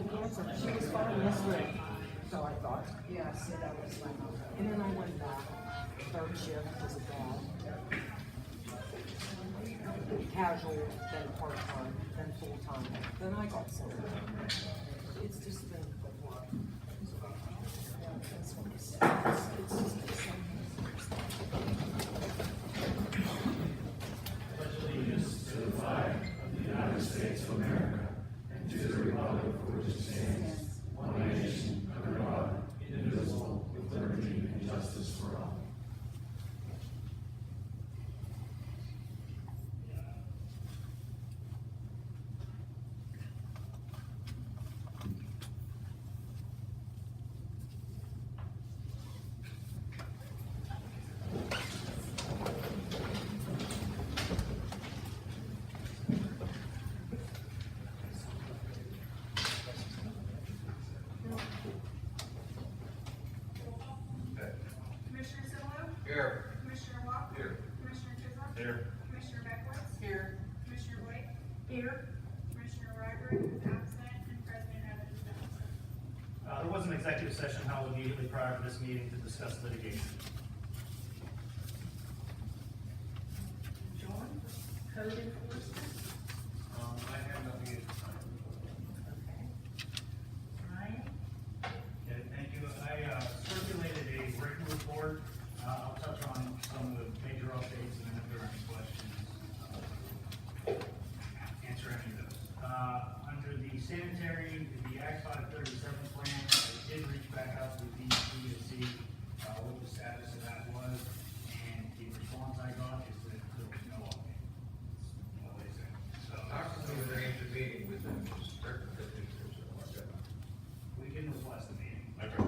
full cancer. She was fine yesterday. So I thought, yeah, so that was fine. And then I went back. Third shift was a bad. Casual, then part-time, then full-time. Then I got sick. It's just been the work. That's what I said. It's just been so Pledge allegiance to the flag of the United States of America and to the republic for which it stands, one nation, under God, indivisible, with liberty and justice for all. Commissioner Silo? Here. Commissioner Walker? Here. Commissioner Chisholm? Here. Commissioner Beckwith? here. Commissioner Blake? Here. Commissioner Ryberg is absent, and President Evans is absent. There was an executive session held immediately prior to this meeting to discuss litigation. John, code enforcement. I have nothing to Okay. Ryan? Okay, thank you. I circulated a written report. I'll touch on some of the major updates and then if there are any questions, answer any of those. Under the sanitary, the Act 537 plan, I did reach back out to the DEP to see what the status of that was, and the response I got is that there was no update. That's all they said. So, intervening with them, certain things or something like that. we can request a meeting. Okay.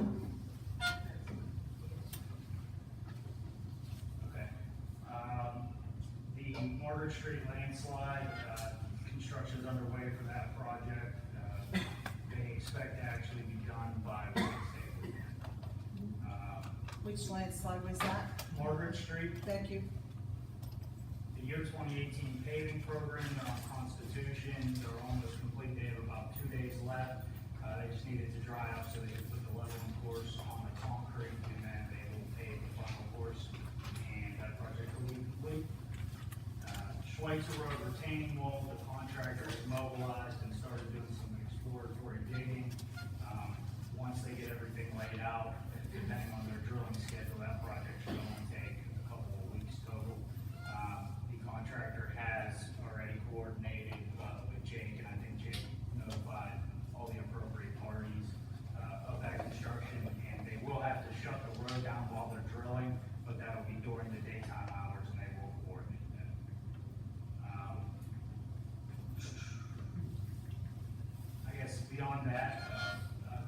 Okay. The Margaret Street landslide, construction is underway for that project. They expect to actually be done by Wednesday. Which landslide was that? Margaret Street, Thank you. the year 2018 paving program, they're on Constitution, they're almost complete, they have about 2 days left. They just needed to dry up so they could put the leveling course on the concrete, and then they will pave the final course, and that project will be complete. Schweitzer Road retaining wall, the contractor is mobilized and started doing some exploratory digging. Once they get everything laid out, and depending on their drilling schedule, that project should only take a couple of weeks total. The contractor has already coordinated with Jake, and I think Jake notified all the appropriate parties of that construction, and they will have to shut the road down while they're drilling, but that'll be during the daytime hours, and they will coordinate that. I guess beyond that,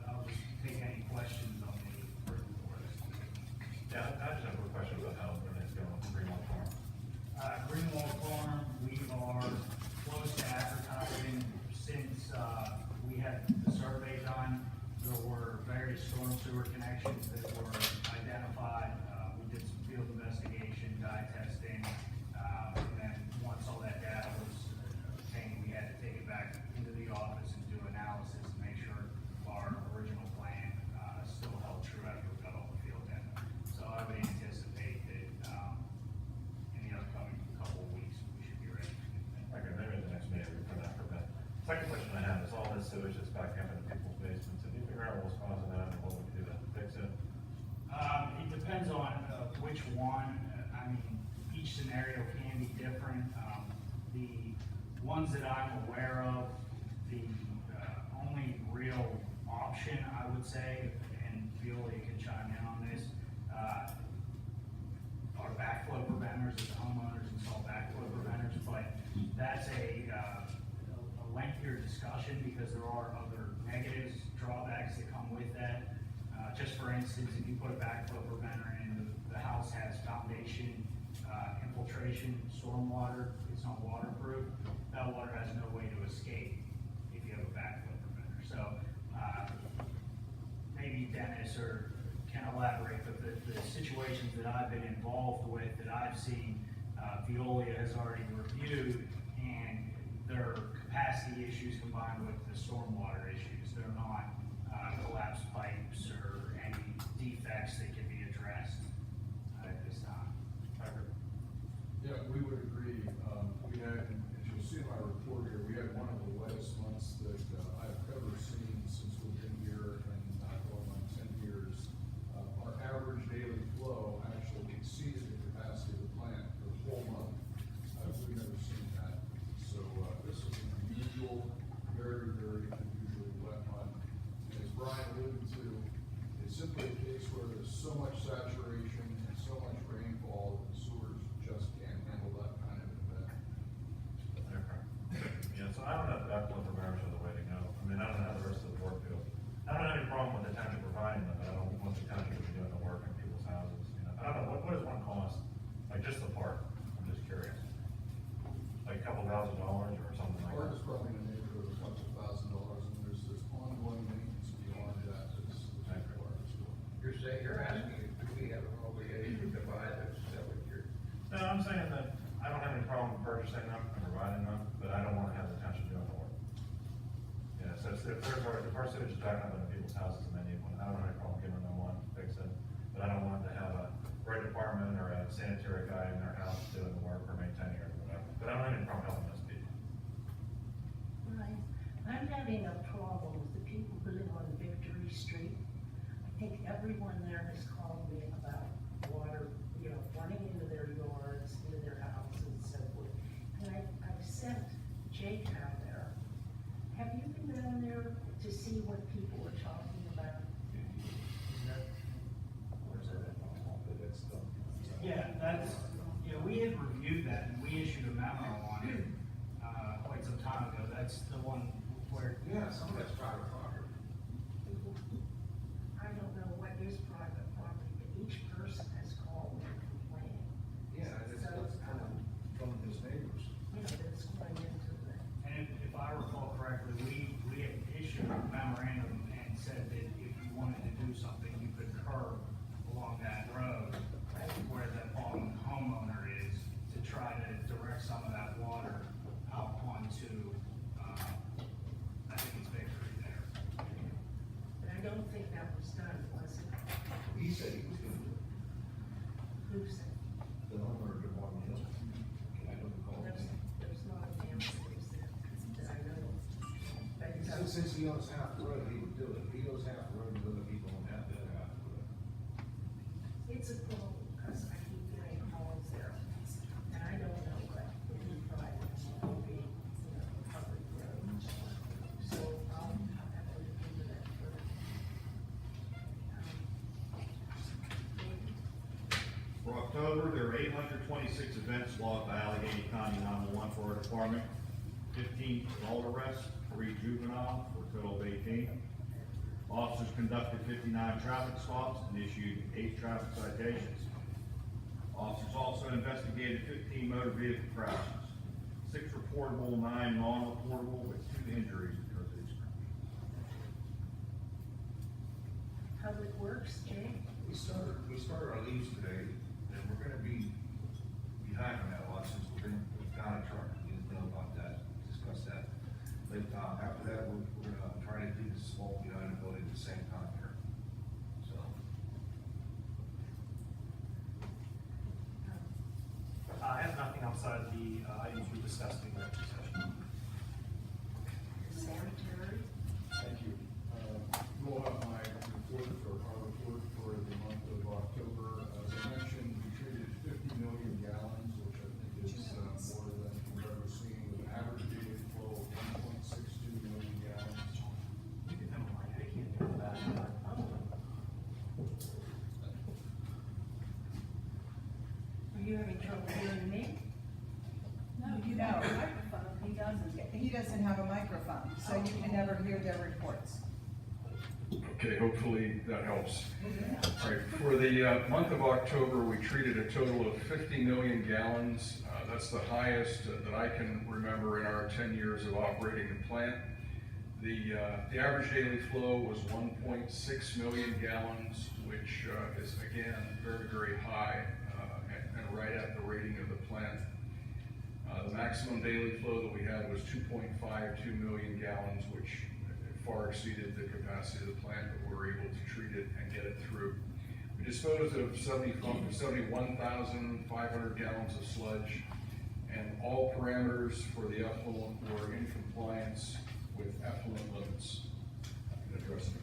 I'll just take any questions on the written orders. Yeah, I just have a question about how everything's going with Greenwald Farm. Greenwald Farm, we are close to advertising since, we had the survey done. There were various storm sewer connections that were identified. We did some field investigation, dye testing, and then once all that data was obtained, we had to take it back into the office and do analysis to make sure our original plan, still held true after we got all the field data. So I would anticipate that, in the upcoming couple of weeks, we should be ready. Okay, maybe at the next meeting we put that for that. Second question I have is all this sewage that's backing up into people's basements. Did you figure out what was causing that and what we can do to fix it? It depends on which one. I mean, each scenario can be different. The ones that I'm aware of, the only real option, I would say, and Viola can chime in on this, are backflow preventers. The homeowners install backflow preventers, but that's a lengthier discussion because there are other negatives, drawbacks that come with that. Just for instance, if you put a backflow preventer in, the house has foundation infiltration, stormwater, it's not waterproof, that water has no way to escape if you have a backflow preventer. So maybe Dennis can elaborate, but the situations that I've been involved with, that I've seen, Veolia has already reviewed, and their capacity issues combined with the stormwater issues, they're simply a case where there's so much saturation and so much rainfall that the sewers just can't handle that kind of event. Yeah, so I don't know if effluent preventers are the way to go. I mean, I don't know how the rest of the board feels. I don't have any problem with the township providing them, but I don't want the township to be doing the work in people's houses, you know. I don't know, what does one cost? Like, just the park? I'm just curious. Like a couple $1,000 or something like Park that? is probably in the neighborhood of a couple $1,000, and there's this ongoing maintenance beyond that that's required as well. You're asking, do we have an obligation to buy this, is that what you're? No, I'm saying that I don't have any problem purchasing them and providing them, but I don't wanna have the township doing the work. Yeah, so if if our sewage is backing up into people's houses and they need one, I don't have any problem giving them one, fix it. But I don't want to have a road department or a sanitary guy in their house doing the work or maintaining it or whatever. But I don't have any problem helping those people. Right. I'm having a problem with the people who live on Victory Street. I think everyone there has called me about water, running into their yards, into their houses and so forth. And I've sent Jake out there. Have you been down there to see what people are talking about? Yeah, that's, we had reviewed that and we issued a memo on it, quite some time ago. That's the one where, Yeah, some of that's private property. I don't know what is private property, but each person has called me complaining. Yeah, it's coming from his neighbors. That's going into the. and if I recall correctly, we had issued a memorandum and said that if you wanted to do something, you could curb along that road where the homeowner is to try to direct some of that water out onto, I think it's Victory there. But I don't think that was done, was it? He said he was gonna do it. Who said? The owner of the one hill. I don't recall. There's not a damn place there that I know of. But, Since he owns half the road, he would do it. If he owns half the road, the other people don't have that half the road. it's a problem, because I keep getting calls there, and I don't know what would be private, and what would be, public road. So I'll have to look into that further. For October, there are 826 events logged by Allegheny County 911 for our department, 15 adult arrests, 3 juvenile, for a total of 18. Officers conducted 59 traffic stops and issued 8 traffic citations. Officers also investigated 15 motor vehicle crashes, 6 reportable, 9 non-reportable, with 2 injuries because of these crashes. Public Works, Jay? We started our leaves today, and we're gonna be behind on that lot since we're down a truck. We didn't know about that, discuss that. But, after that, we're gonna try to do the small behind the building at the same time here. So, I have nothing outside the items we discussed in the executive session. Sanitary? Thank you. We'll have my report for our report for the month of October. As I mentioned, we treated 50 million gallons, which I think is more than we've ever seen, with an average daily flow of 1.62 million gallons. You can come on, I can't do that. Are you having trouble hearing me? No, you don't have a microphone, he doesn't have a microphone, so you can never hear their reports. Okay, hopefully that helps. All right, for the month of October, we treated a total of 50 million gallons. That's the highest that I can remember in our 10 years of operating the plant. The average daily flow was 1.6 million gallons, which is again, very, very high and right at the rating of the plant. The maximum daily flow that we had was 2.52 million gallons, which far exceeded the capacity of the plant, but we were able to treat it and get it through. We disposed of 71,500 gallons of sludge, and all parameters for the effluent were in compliance with effluent limits. I can address any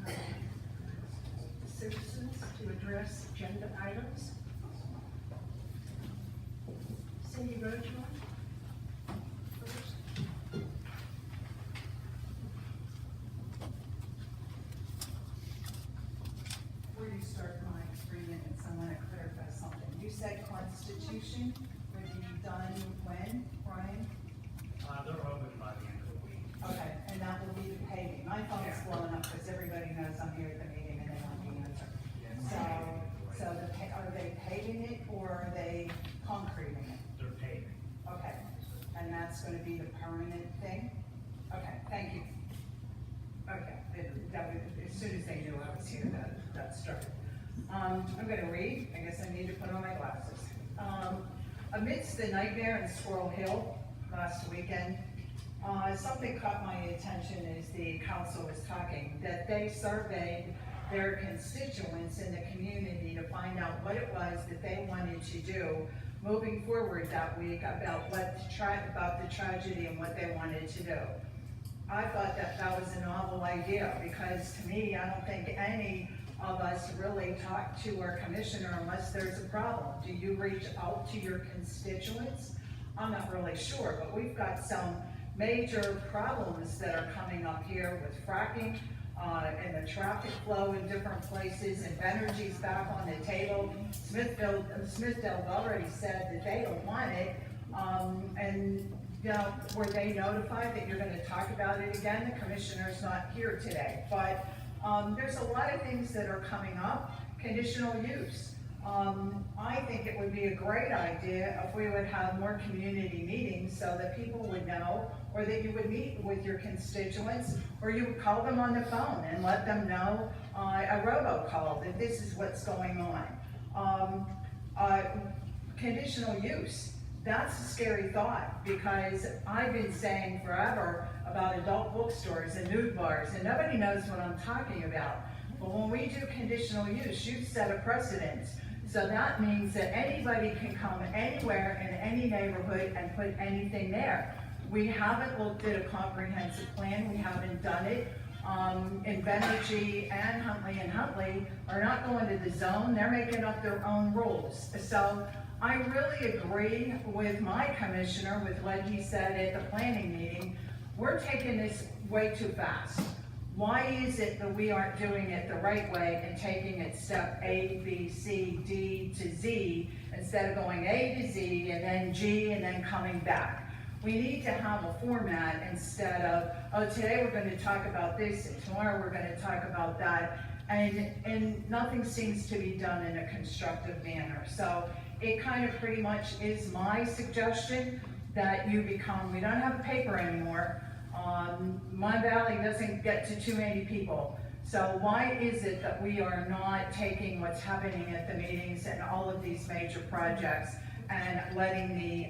questions. Citizens to address agenda items. Cindy Rochon? First. condition would be done when, Brian? They're hoping by the end of the week. Okay, and that will be the paving. My phone's blowing up because everybody knows I'm here at the meeting and they want the answer. So are they paving it or are they concreting it? They're paving. Okay, and that's gonna be the permanent thing? Okay, thank you. Okay, as soon as they knew I was here, that started. I'm gonna read, I guess I need to put on my glasses. Amidst the nightmare in Squirrel Hill last weekend, something caught my attention as the council was talking, that they surveyed their constituents in the community to find out what it was that they wanted to do moving forward that week about about the tragedy and what they wanted to do. I thought that was a novel idea because to me, I don't think any of us really talk to our commissioner unless there's a problem. Do you reach out to your constituents? I'm not really sure, but we've got some major problems that are coming up here with fracking, and the traffic flow in different places, and Energy's back on the table. Smithville already said that they don't want it, and you know, were they notified that you're gonna talk about it again? The commissioner's not here today, but there's a lot of things that are coming up. Conditional use. I think it would be a great idea if we would have more community meetings so that people would know, or that you would meet with your constituents, or you would call them on the phone and let them know, a robocall, that this is what's going on. Conditional use. That's a scary thought, because I've been saying forever about adult bookstores and nude bars, and nobody knows what I'm talking about. But when we do conditional use, you've set a precedent. So that means that anybody can come anywhere in any neighborhood and put anything there. We haven't looked at a comprehensive plan, we haven't done it. Invenergy and Huntley are not going to the zone, they're making up their own rules. So I really agree with my commissioner with what he said at the planning meeting. We're taking this way too fast. Why is it that we aren't doing it the right way and taking it step A, B, C, D to Z, instead of going A to Z and then G and then coming back? We need to have a format instead of, oh, today we're going to talk about this and tomorrow we're going to talk about that, and nothing seems to be done in a constructive manner. So it kind of pretty much is my suggestion that you become, we don't have a paper anymore. Mon Valley doesn't get to too many people. So why is it that we are not taking what's happening at the meetings and all of these major projects and letting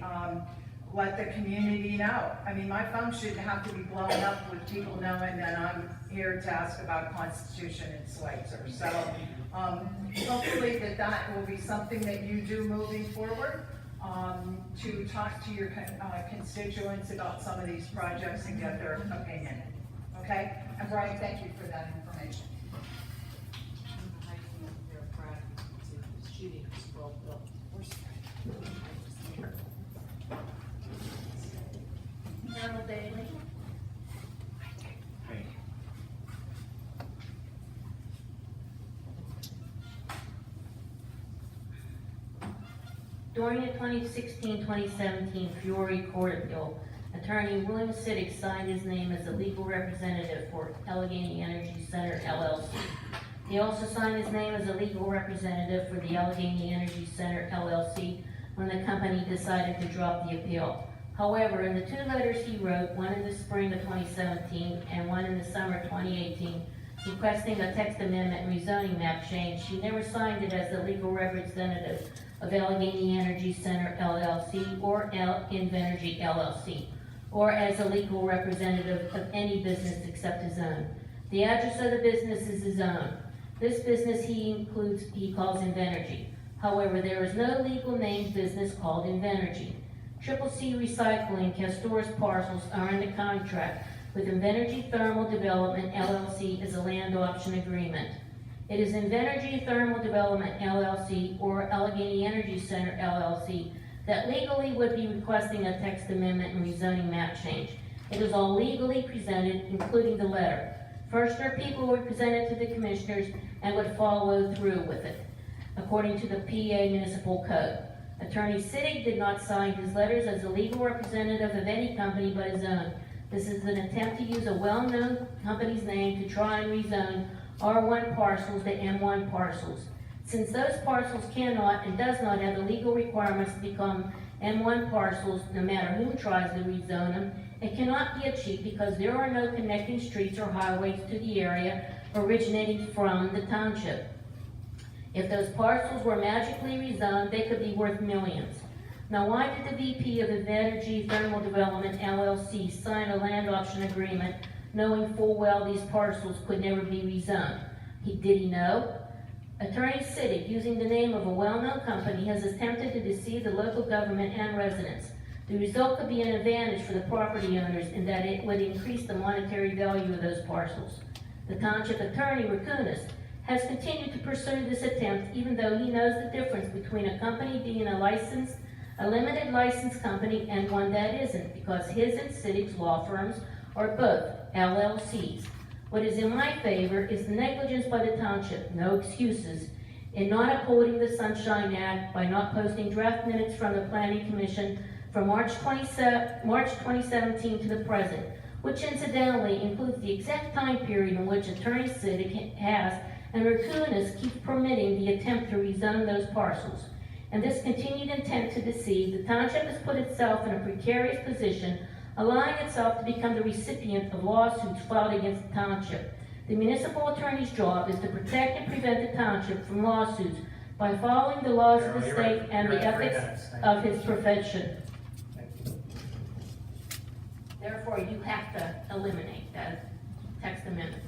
let the community know? I mean, my phone shouldn't have to be blown up with people knowing that I'm here to ask about Constitution and Schweitzer. So hopefully that will be something that you do moving forward. To talk to your constituents about some of these projects and get their opinion. Okay? And Brian, thank you for that information. Shooting Squirrel Hill. Harold Bailey. During the 2016-2017 Fiore Court appeal, Attorney William Siddick signed his name as the legal representative for Allegheny Energy Center LLC. He also signed his name as a legal representative for the Allegheny Energy Center LLC when the company decided to drop the appeal. However, in the two letters he wrote, one in the spring of 2017 and one in the summer of 2018, requesting a text amendment and rezoning map change, he never signed it as the legal representative of Allegheny Energy Center LLC or Invenergy LLC, or as a legal representative of any business except his own. The address of the business is his own. This business he calls Invenergy. However, there is no legal named business called Invenergy. Triple C Recycling Castor's parcels are under contract with Invenergy Thermal Development LLC as a land option agreement. It is Invenergy Thermal Development LLC or Allegheny Energy Center LLC that legally would be requesting a text amendment and rezoning map change. It is all legally presented, including the letter. Firstner people were presented to the commissioners and would follow through with it, according to the PA Municipal Code. Attorney Siddig did not sign his letters as a legal representative of any company but his own. This is an attempt to use a well-known company's name to try and rezone R1 parcels to M1 parcels. Since those parcels cannot and does not have the legal requirements to become M1 parcels, no matter who tries to rezone them, it cannot be achieved because there are no connecting streets or highways to the area originating from the township. If those parcels were magically rezoned, they could be worth millions. Now, why did the VP of Energy Thermal Development LLC sign a land option agreement knowing full well these parcels could never be rezoned? Did he know? Attorney Siddig, using the name of a well-known company, has attempted to deceive the local government and residents. The result could be an advantage for the property owners in that it would increase the monetary value of those parcels. The township attorney, Rakunas, has continued to pursue this attempt even though he knows the difference between a company being a limited license company and one that isn't, because his and Siddig's law firms are both LLCs. What is in my favor is the negligence by the township, no excuses, in not upholding the Sunshine Act by not posting draft minutes from the Planning Commission from March 2017 to the present, which incidentally includes the exact time period in which Attorney Siddig has and Rakunas keeps permitting the attempt to rezone those parcels. And this continued intent to deceive, the township has put itself in a precarious position, allowing itself to become the recipient of lawsuits filed against the township. The municipal attorney's job is to protect and prevent the township from lawsuits by following the laws of the state and the ethics of his profession. Therefore, you have to eliminate that text amendment.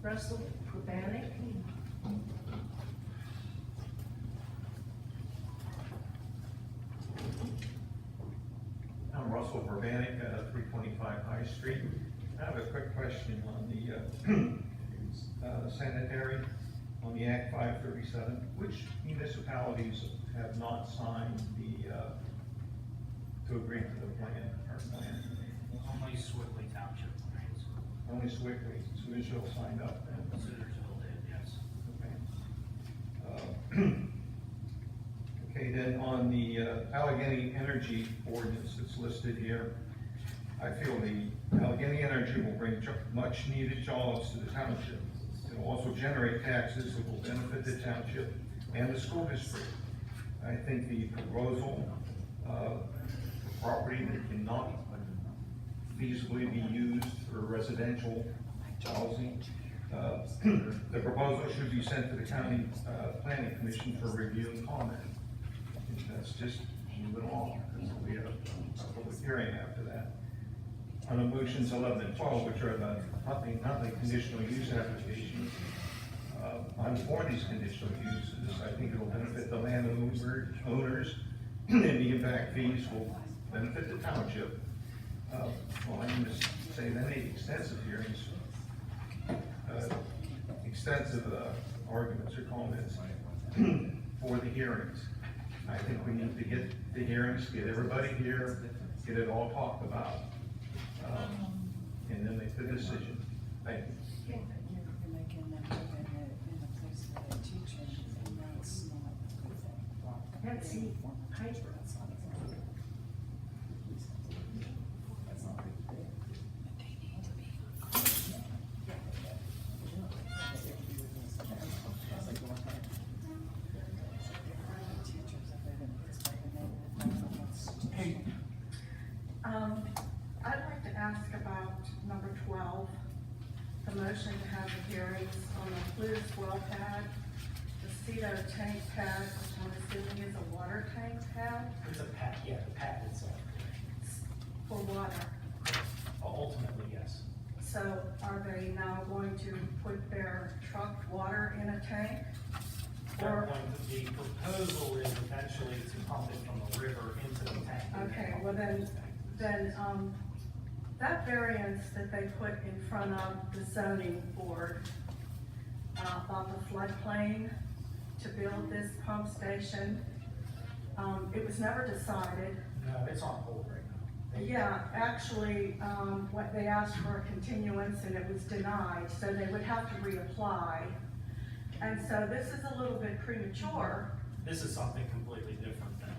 Russell Probanik. I'm Russell Vervanik, 325 High Street. I have a quick question on the sanitary, on the Act 537. Which municipalities have not signed to agree to the plan, our plan? Only Swiftly Township. Only Swiftly, Swishill signed up then? Soonersville did, yes. Okay. Okay, then on the Allegheny Energy ordinance that's listed here, I feel the Allegheny Energy will bring much needed jobs to the township. It will also generate taxes that will benefit the township and the school district. I think the proposal, property that cannot feasibly be used for residential housing, the proposal should be sent to the county planning commission for review and comment. And that's just moving along, because we have a public hearing after that. On the motions 11 and 12, which are the nothing conditional use applications, I'm for these conditional uses. I think it'll benefit the landowners, and the impact fees will benefit the township. Well, I'm going to say they need extensive hearings, extensive arguments or comments for the hearings. I think we need to get the hearings, get everybody here, get it all talked about, and then make the decision. Thank you. That's the height. I'd like to ask about number 12, the motion to have the hearings on the Plutus well pad, the Cedo tank pad, which I'm assuming is a water tank pad It's a pad, yeah, the pad itself. for water. Ultimately, yes. So are they now going to put their trucked water in a tank? Or, The proposal is eventually to pump it from the river into the tank. okay, well then, that variance that they put in front of the zoning board about the floodplain to build this pump station, it was never decided. No, it's on hold right now. Yeah, actually, what they asked for a continuance and it was denied, so they would have to reapply. And so this is a little bit premature, This is something completely different than.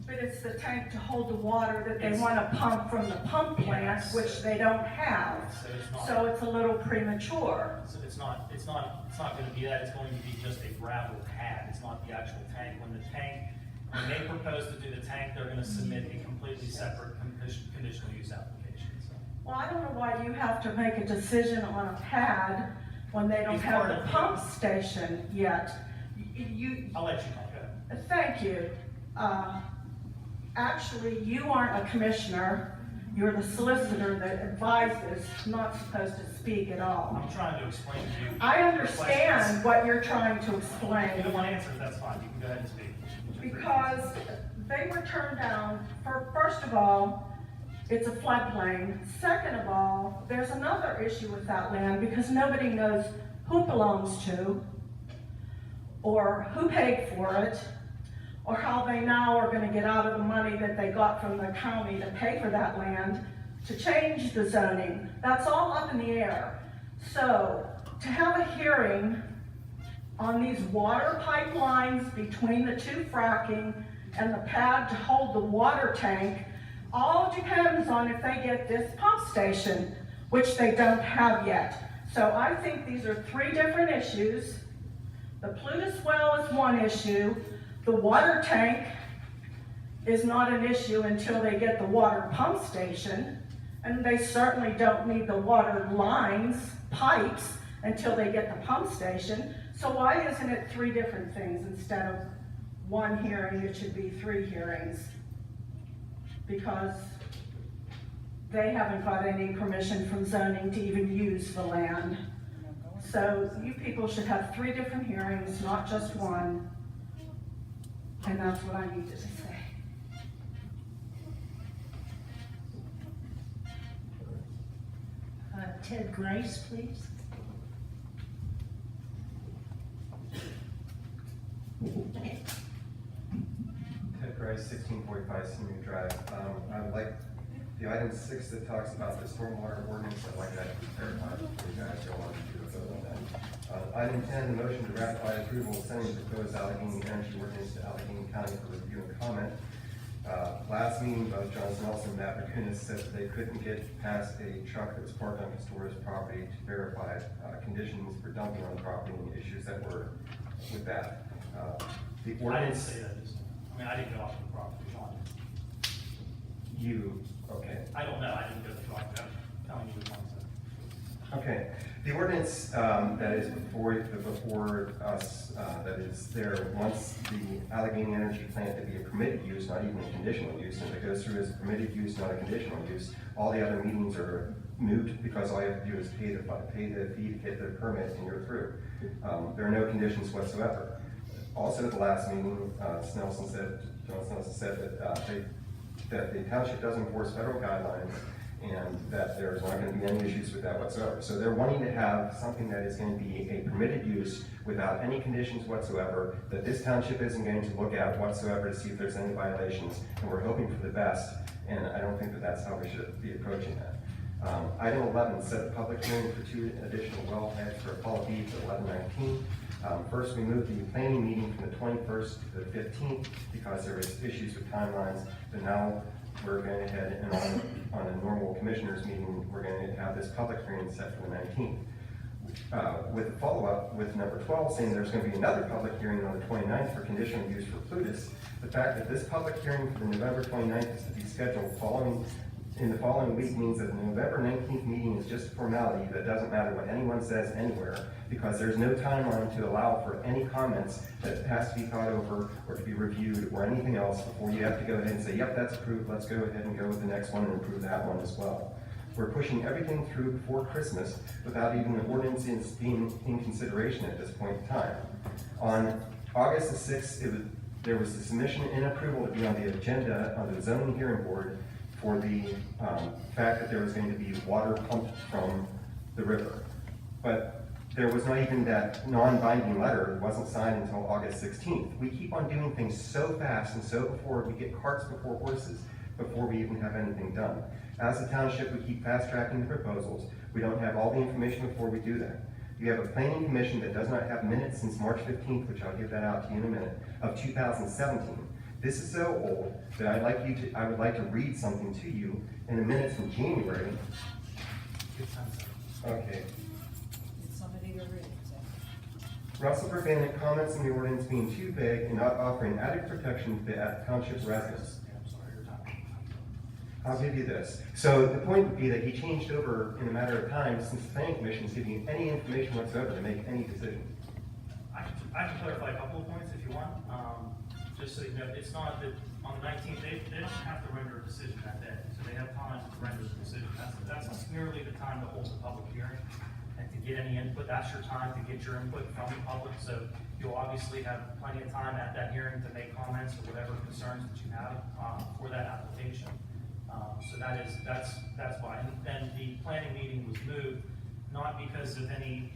but it's the tank to hold the water that they It's- want to pump from the pump plant, Yes. which they don't have. So it's not. So it's a little premature. So it's not gonna be that, it's going to be just a gravel pad, it's not the actual tank. When they propose to do the tank, they're gonna submit a completely separate conditional use application, so. Well, I don't know why you have to make a decision on a pad when they don't It's have part the of- pump station yet. You, I'll let you know, go ahead. thank you. Actually, you aren't a commissioner, you're the solicitor that advises, not supposed to speak at all. I'm trying to explain to you. I your understand questions. what you're trying to If you explain, don't want to answer, that's fine, you can go ahead and speak. because they were turned down first of all, it's a floodplain. Second of all, there's another issue with that land because nobody knows who it belongs to, or who paid for it, or how they now are gonna get out of the money that they got from the county to pay for that land to change the zoning. That's all up in the air. So, to have a hearing on these water pipelines between the two fracking and the pad to hold the water tank, all depends on if they get this pump station, which they don't have yet. So I think these are three different issues. The Plutus well is one issue. The water tank is not an issue until they get the water pump station. And they certainly don't need the water lines, pipes, until they get the pump station. So why isn't it three different things instead of one hearing? It should be three hearings. Because they haven't got any permission from zoning to even use the land. So you people should have three different hearings, not just one. And that's what I needed to say. Ted Grice, please. Ted Grice, 1645 Senior Drive. I would like, the item 6 that talks about the stormwater ordinance, I'd like that to be clarified for you guys, don't want to do a vote on that. Item 10, the motion to ratify approval of sending the proposed Allegheny Energy Ordinance to Allegheny County for review and comment. Last meeting, both John Nelson and Matt Rakunas said that they couldn't get past a truck that was parked on Castoria's property to verify conditions for dumping on the property and issues that were with that. The I didn't ordinance. say that, I didn't go off the property, John. You, okay. I don't know, I didn't go to the property, I'm telling you what John said. Okay, the ordinance that is before us, that is there, wants the Allegheny Energy Plant to be a permitted use, not even a conditional use, and if it goes through as a permitted use, not a conditional use, all the other meetings are moot because all you have to do is pay the fee to get the permit and you're through. There are no conditions whatsoever. Also at the last meeting, John Snelson said that the township doesn't enforce federal guidelines and that there's not going to be any issues with that whatsoever. So they're wanting to have something that is going to be a permitted use without any conditions whatsoever, that this township isn't going to look at whatsoever to see if there's any violations, and we're hoping for the best, and I don't think that that's how we should be approaching that. Item 11, set a public hearing for 2 additional wellheads for Apollo Beach at 1119. First, we moved the planning meeting from the 21st to the 15th because there was issues with timelines, but now we're going ahead and on a normal commissioners meeting, we're going to have this public hearing set for the 19th. With a follow-up with number 12 saying there's going to be another public hearing on the 29th for conditional use for Plutus. The fact that this public hearing for the November 29th is to be scheduled in the following week means that the November 19th meeting is just a formality that doesn't matter what anyone says anywhere, because there's no timeline to allow for any comments that has to be thought over or to be reviewed or anything else before you have to go ahead and say, yep, that's approved, let's go ahead and go with the next one and approve that one as well. We're pushing everything through before Christmas without even the ordinances being in consideration at this point in time. On August the 6th, there was the submission and approval to be on the agenda on the zoning hearing board for the fact that there was going to be water pumped from the river. But there was not even that non-binding letter, it wasn't signed until August 16th. We keep on doing things so fast and so before we get carts before horses. before we even have anything done. As a township, we keep fast tracking the proposals. We don't have all the information before we do that. You have a planning commission that does not have minutes since March 15th, which I'll give that out to you in a minute, of 2017. This is so old that I would like to read something to you in the minutes from January. Okay. Somebody to read it. Russell Urbanic comments on the ordinance being too vague and not offering adequate protection to the township's residents. I'll give you this. So the point would be that he changed over in a matter of time since the planning commission is giving you any information whatsoever to make any decision. I can clarify a couple of points if you want. Just so you know, it's not that on the 19th, they don't have to render a decision that day, so they have time to render the decision. That's merely the time to hold the public hearing and to get any input. That's your time to get your input from the public, so you'll obviously have plenty of time at that hearing to make comments or whatever concerns that you have for that application. So that's why. And the planning meeting was moved, not because of any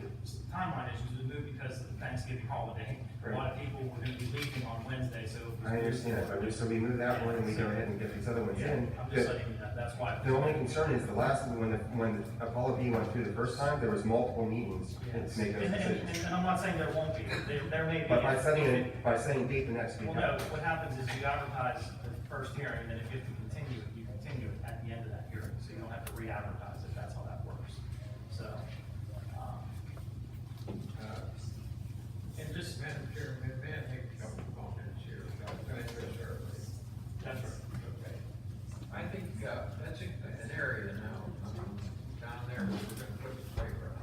timeline issues, it was moved because of the Thanksgiving holiday. A lot of people were gonna be leaving on Wednesday, so. I understand, but so we move that one and we go ahead and get these other ones in. I'm just letting you know, that's why. The only concern is the last one, when Apollo B went through the first time, there was multiple meetings to make those decisions. And I'm not saying there won't be, there may be. But by setting date the next week. Well, no, what happens is you advertise the first hearing, then if you have to continue it, you continue it at the end of that hearing, so you don't have to re-advertise it, that's how that works. So, and just. Madam Chairman, may I make a couple of comments here? That's That's right. okay. I think, that's an area now, down there where we're gonna put the playground.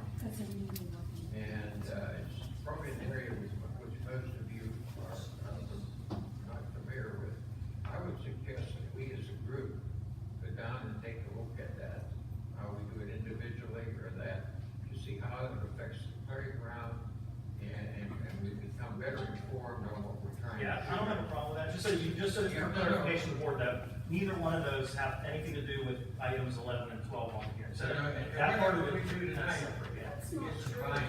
And, it's probably an area which most of you are not familiar with. I would suggest that we as a group go down and take a look at that, how we do it individually or that, to see how it affects the playground, and we become better informed on what we're trying to do. Yeah, I don't have a problem with that, just so that your clarification board, that neither one of those have anything to do with items 11 and 12 on here. So that part of it. We do tonight, it's fine,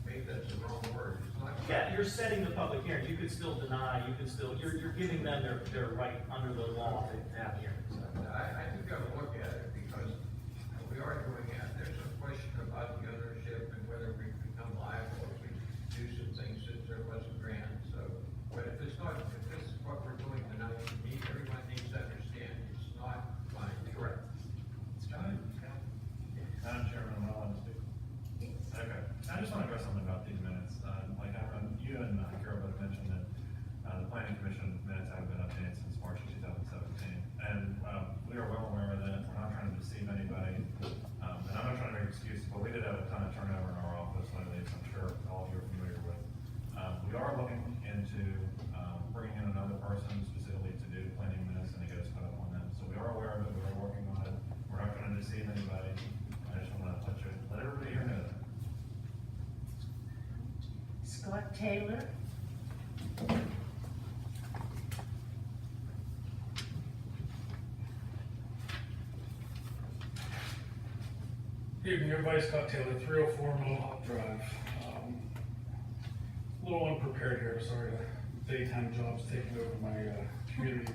maybe that's the wrong word, it's not. Yeah, you're setting the public hearing, you could still deny, you can still, you're giving them their right under the law to have hearings. I think I would look at it because we are doing it, there's a question about the ownership and whether we become liable if we do some things since there was a grant, so. But if this is what we're doing tonight, everyone needs to understand it's not fine. Correct. Madam Chairman, am I allowed to speak? Okay, I just want to address something about these minutes. You and Carol both mentioned that the planning commission minutes haven't been updated since March of 2017. And we are well aware of that. We're not trying to deceive anybody. And I'm not trying to make excuses, but we did have a ton of turnover in our office lately, so I'm sure all of you are familiar with. We are looking into bringing in another person specifically to do planning minutes and to get us caught up on them. So we are aware of it. We are working on it. We're not trying to deceive anybody. I just want to let everybody here know that. Scott Taylor. Evening, everybody. Scott Taylor, 304 Mohawk Drive. A little unprepared here, sorry. Daytime jobs taking over my community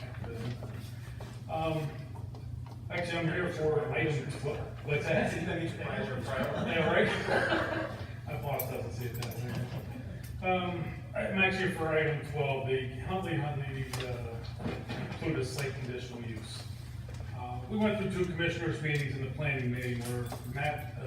activism. Actually, I'm here for item 12. What's that? Yeah, right? My boss doesn't see it that way. I'm actually for item 12, the Huntley include a site conditional use. We went through 2 commissioners' meetings in the planning meeting where Matt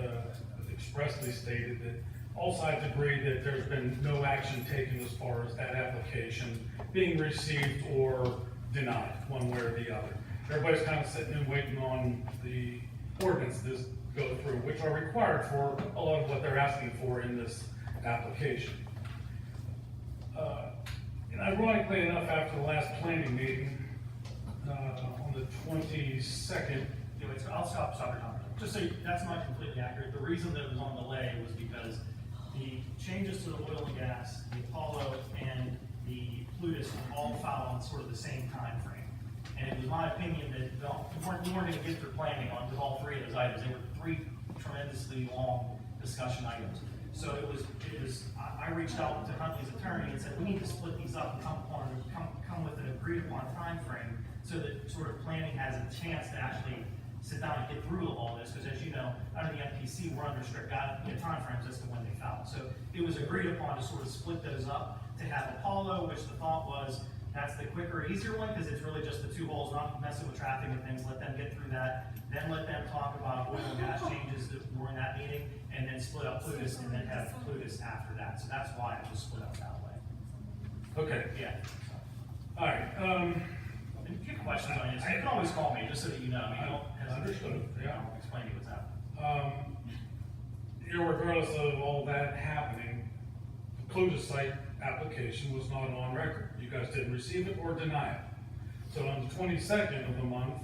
expressly stated that all sides agree that there's been no action taken as far as that application being received or denied, one way or the other. Everybody's kind of sitting and waiting on the ordinances to go through, which are required for a lot of what they're asking for in this application. And ironically enough, after the last planning meeting, on the 22nd. I'll stop your time. Just so that's not completely accurate. The reason that it was on delay was because the changes to the oil and gas, the Apollo, and the Plutus all filed on sort of the same time frame. And it was my opinion that we weren't going to get through planning on with all 3 of those items. They were 3 tremendously long discussion items. So I reached out to Huntley's attorney and said, we need to split these up and come come with an agreed upon timeframe so that sort of planning has a chance to actually sit down and get through all this, because as you know, under the MPC, we're under strict timeframes as to when they file. So it was agreed upon to sort of split those up, to have Apollo, which the thought was, that's the quicker, easier one, because it's really just the two holes, not messing with traffic and things, let them get through that, then let them talk about oil and gas changes during that meeting, and then split up Plutus, and then have Plutus after that. So that's why it was split up that way. Okay, Yeah. all right, If you have questions on this, you can always call me, just so that you know. I mean, you don't hesitate. Understood, yeah. I'll explain to you what's happening. Irregardless of all that happening, the Plutus site application was not on record. You guys didn't receive it or deny it. So on the 22nd of the month,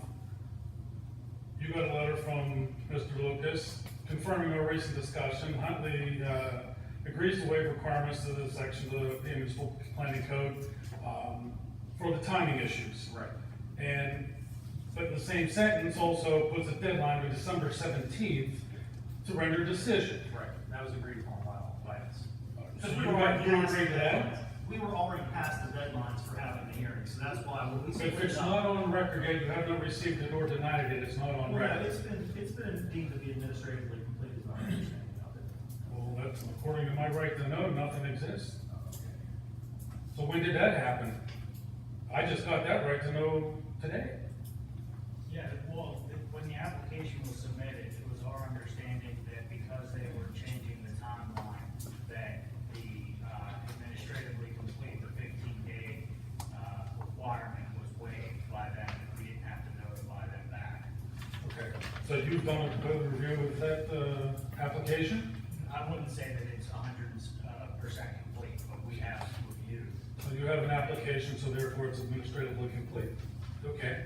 you got a letter from Mr. Lucas confirming our recent discussion. Huntley agrees to waive requirements of the section of the municipal planning code for the timing issues. Right. But the same sentence also puts a deadline of December 17th to render a decision. Right, that was agreed upon by us. So Because you we were already agree past to the that? deadlines. We were already past the deadlines for having the hearing, so that's why when we. If it's not on record yet, you have not received it or denied it, it's not on Well, record. it's been deemed to be administratively complete, is my understanding of it. Well, that's according to my right to know, nothing exists. So when did that happen? I just got that right to know today. Yeah, well, when the application was submitted, it was our understanding that because they were changing the timeline, that the administratively complete, the 15-day requirement was waived by them, and we didn't have to notify them back. Okay. So you've done a code review of that application? I wouldn't say that it's 100% complete, but we have reviewed. So you have an application, so therefore it's administratively complete. Okay.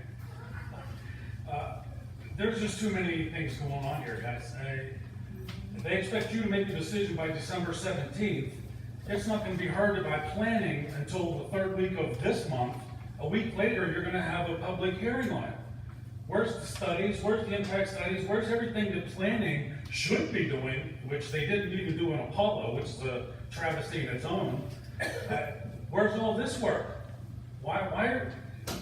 There's just too many things going on here, guys. If they expect you to make a decision by December 17th, it's not gonna be heard by planning until the third week of this month. A week later, you're gonna have a public hearing on it. Where's the studies? Where's the impact studies? Where's everything that planning should be doing, which they didn't even do in Apollo, which is a travesty in its own? Where's all this work?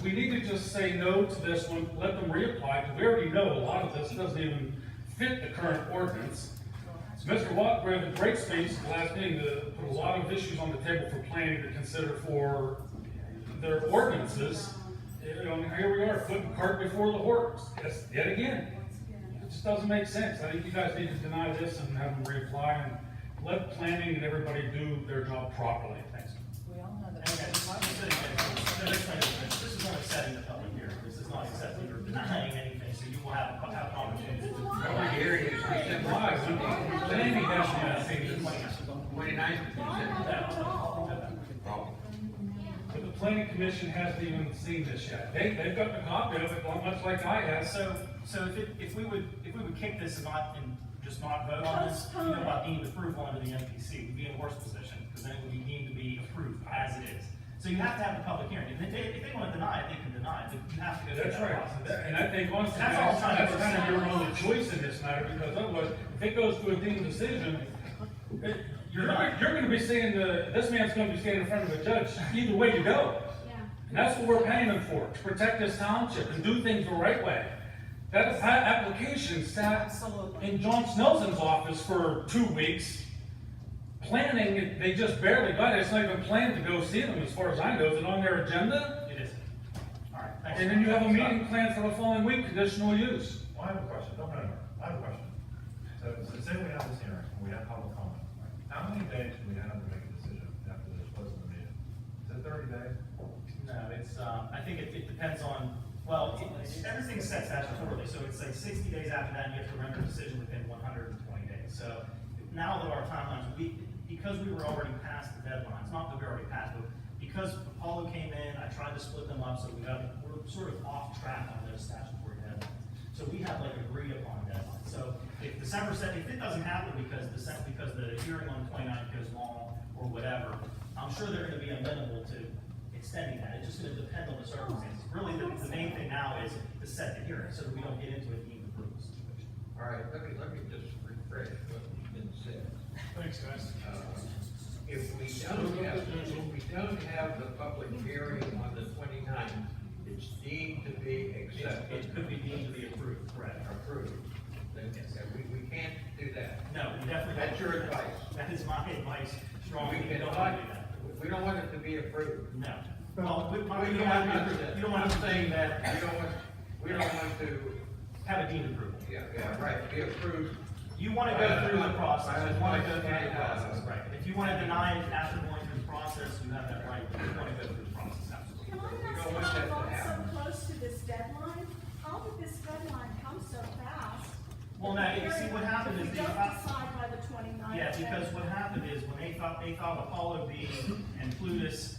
We need to just say no to this one, let them reapply, because we already know a lot of this doesn't even fit the current ordinance. Mr. Watt gave a great speech at the last meeting to put a lot of issues on the table for planning to consider for their ordinances. You know, here we are, putting cart before the horse, yet again. It just doesn't make sense. I think you guys need to deny this and have them reapply and let planning and everybody do their job properly. Thanks. We all know that. This is only setting the public hearing, this is not accepting or denying anything, so you will have opportunity to. Public hearing is December Why? Planning has to be seen. 29th of December. But the planning commission hasn't even seen this yet. They've got a copy of it, much like I have. So if we would kick this and just not vote on this, you know, about deemed approval under the MPC, we'd be in a worse position, because then it would be deemed to be approved as it is. So you have to have a public hearing. If they want to deny it, they can deny it, but you have to go through That's that right. process. And I think honestly, That's all I'm trying to that's kind of your understand. only choice in this matter, because otherwise, if it goes to a deemed decision, you're gonna be seeing this man's gonna be standing in front of a judge either way you go. And that's what we're paying them for, to protect this township and do things the right way. That application sat in John Snelson's office for 2 weeks. Planning, they just barely got it. It's not even planned to go see them, as far as I know. Is it on their agenda? It is. All right, thanks. And then you have a meeting planned for the following week, conditional use. Well, I have a question, don't matter, I have a question. So say we have this hearing, and we have public comment, how many days do we have to make a decision after the close of the meeting? Is it 30 days? No, it's, I think it depends on, well, everything's set statutorily, so it's like 60 days after that, and you have to render a decision within 120 days. So now that our timelines, because we were already past the deadlines, not that we already passed, but because Apollo came in, I tried to split them up, so we're sort of off track on those statutory deadlines. So we have like agreed upon deadlines. So if December 2nd, if it doesn't happen because the hearing on the 29th goes long or whatever, I'm sure they're gonna be amenable to extending that. It's just gonna depend on the circumstances. Really, the main thing now is to set the hearing, so that we don't get into a deemed approval situation. All right, let me just refresh what's been said. Thanks, guys. if we don't have the public hearing on the 29th, it's deemed to be accepted. It could be deemed to be approved, correct? Approved. Then, we can't do that. No, we definitely. That's your advice. That is my advice, strongly, we don't cannot- want to do that. We don't want it to be approved. No. Well, We you don't don't want want to, to, you don't want to say that, we don't want to, have a deemed approval. yeah, right, be approved. You want to go through the process, you want to go through the And, process, right? If you want to deny it after going through the process, you have that right, but you want to go through the process, absolutely. Can I We ask don't want that to how happen. so close to this deadline? How did this deadline come so fast? Well, now, you see what happened is If we they don't thought- decide by the 29th. Yeah, because what happened is when they thought Apollo B and Plutus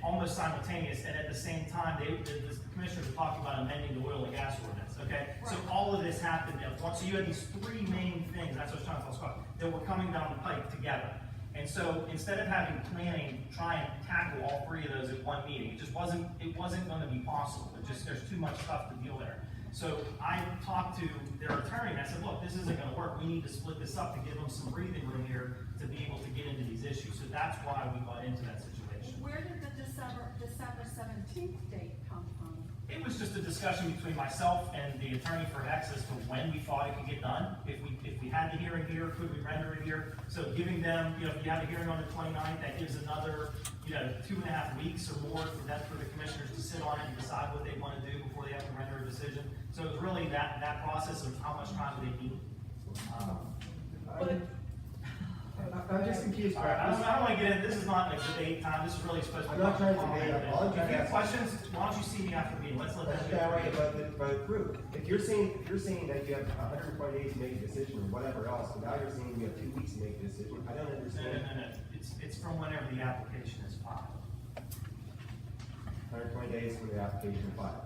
almost simultaneous, and at the same time, the commissioners were talking about amending the oil and gas ordinance, okay? So all of this happened at once, so you had these three main things, that's what I was trying to tell Scott, that were coming down the pipe together. And so instead of having planning try and tackle all three of those at one meeting, it wasn't gonna be possible, there's too much stuff to deal there. So I talked to their attorney, and I said, look, this isn't gonna work, we need to split this up to give them some breathing room here to be able to get into these issues, so that's why we got into that situation. Where did the December 17th date come from? It was just a discussion between myself and the attorney for X as to when we thought it could get done. If we had the hearing here, could we render it here? So giving them, if you have a hearing on the 29th, that gives another, 2.5 weeks or more for the commissioners to sit on it and decide what they want to do before they have to render a decision. So it was really that process of how much time do they need. I'm just confused. All right, I don't want to get in, this is not like debate time, this is really supposed to be. I'm not trying to debate, all I'm trying to If you have ask- questions, why don't you see me after the meeting, let's let That's that. not right about the group. If you're saying that you have 120 days to make a decision or whatever else, and now you're saying you have 2 weeks to make a decision, I don't understand. No, it's from whenever the application is filed. 120 days from the application filed.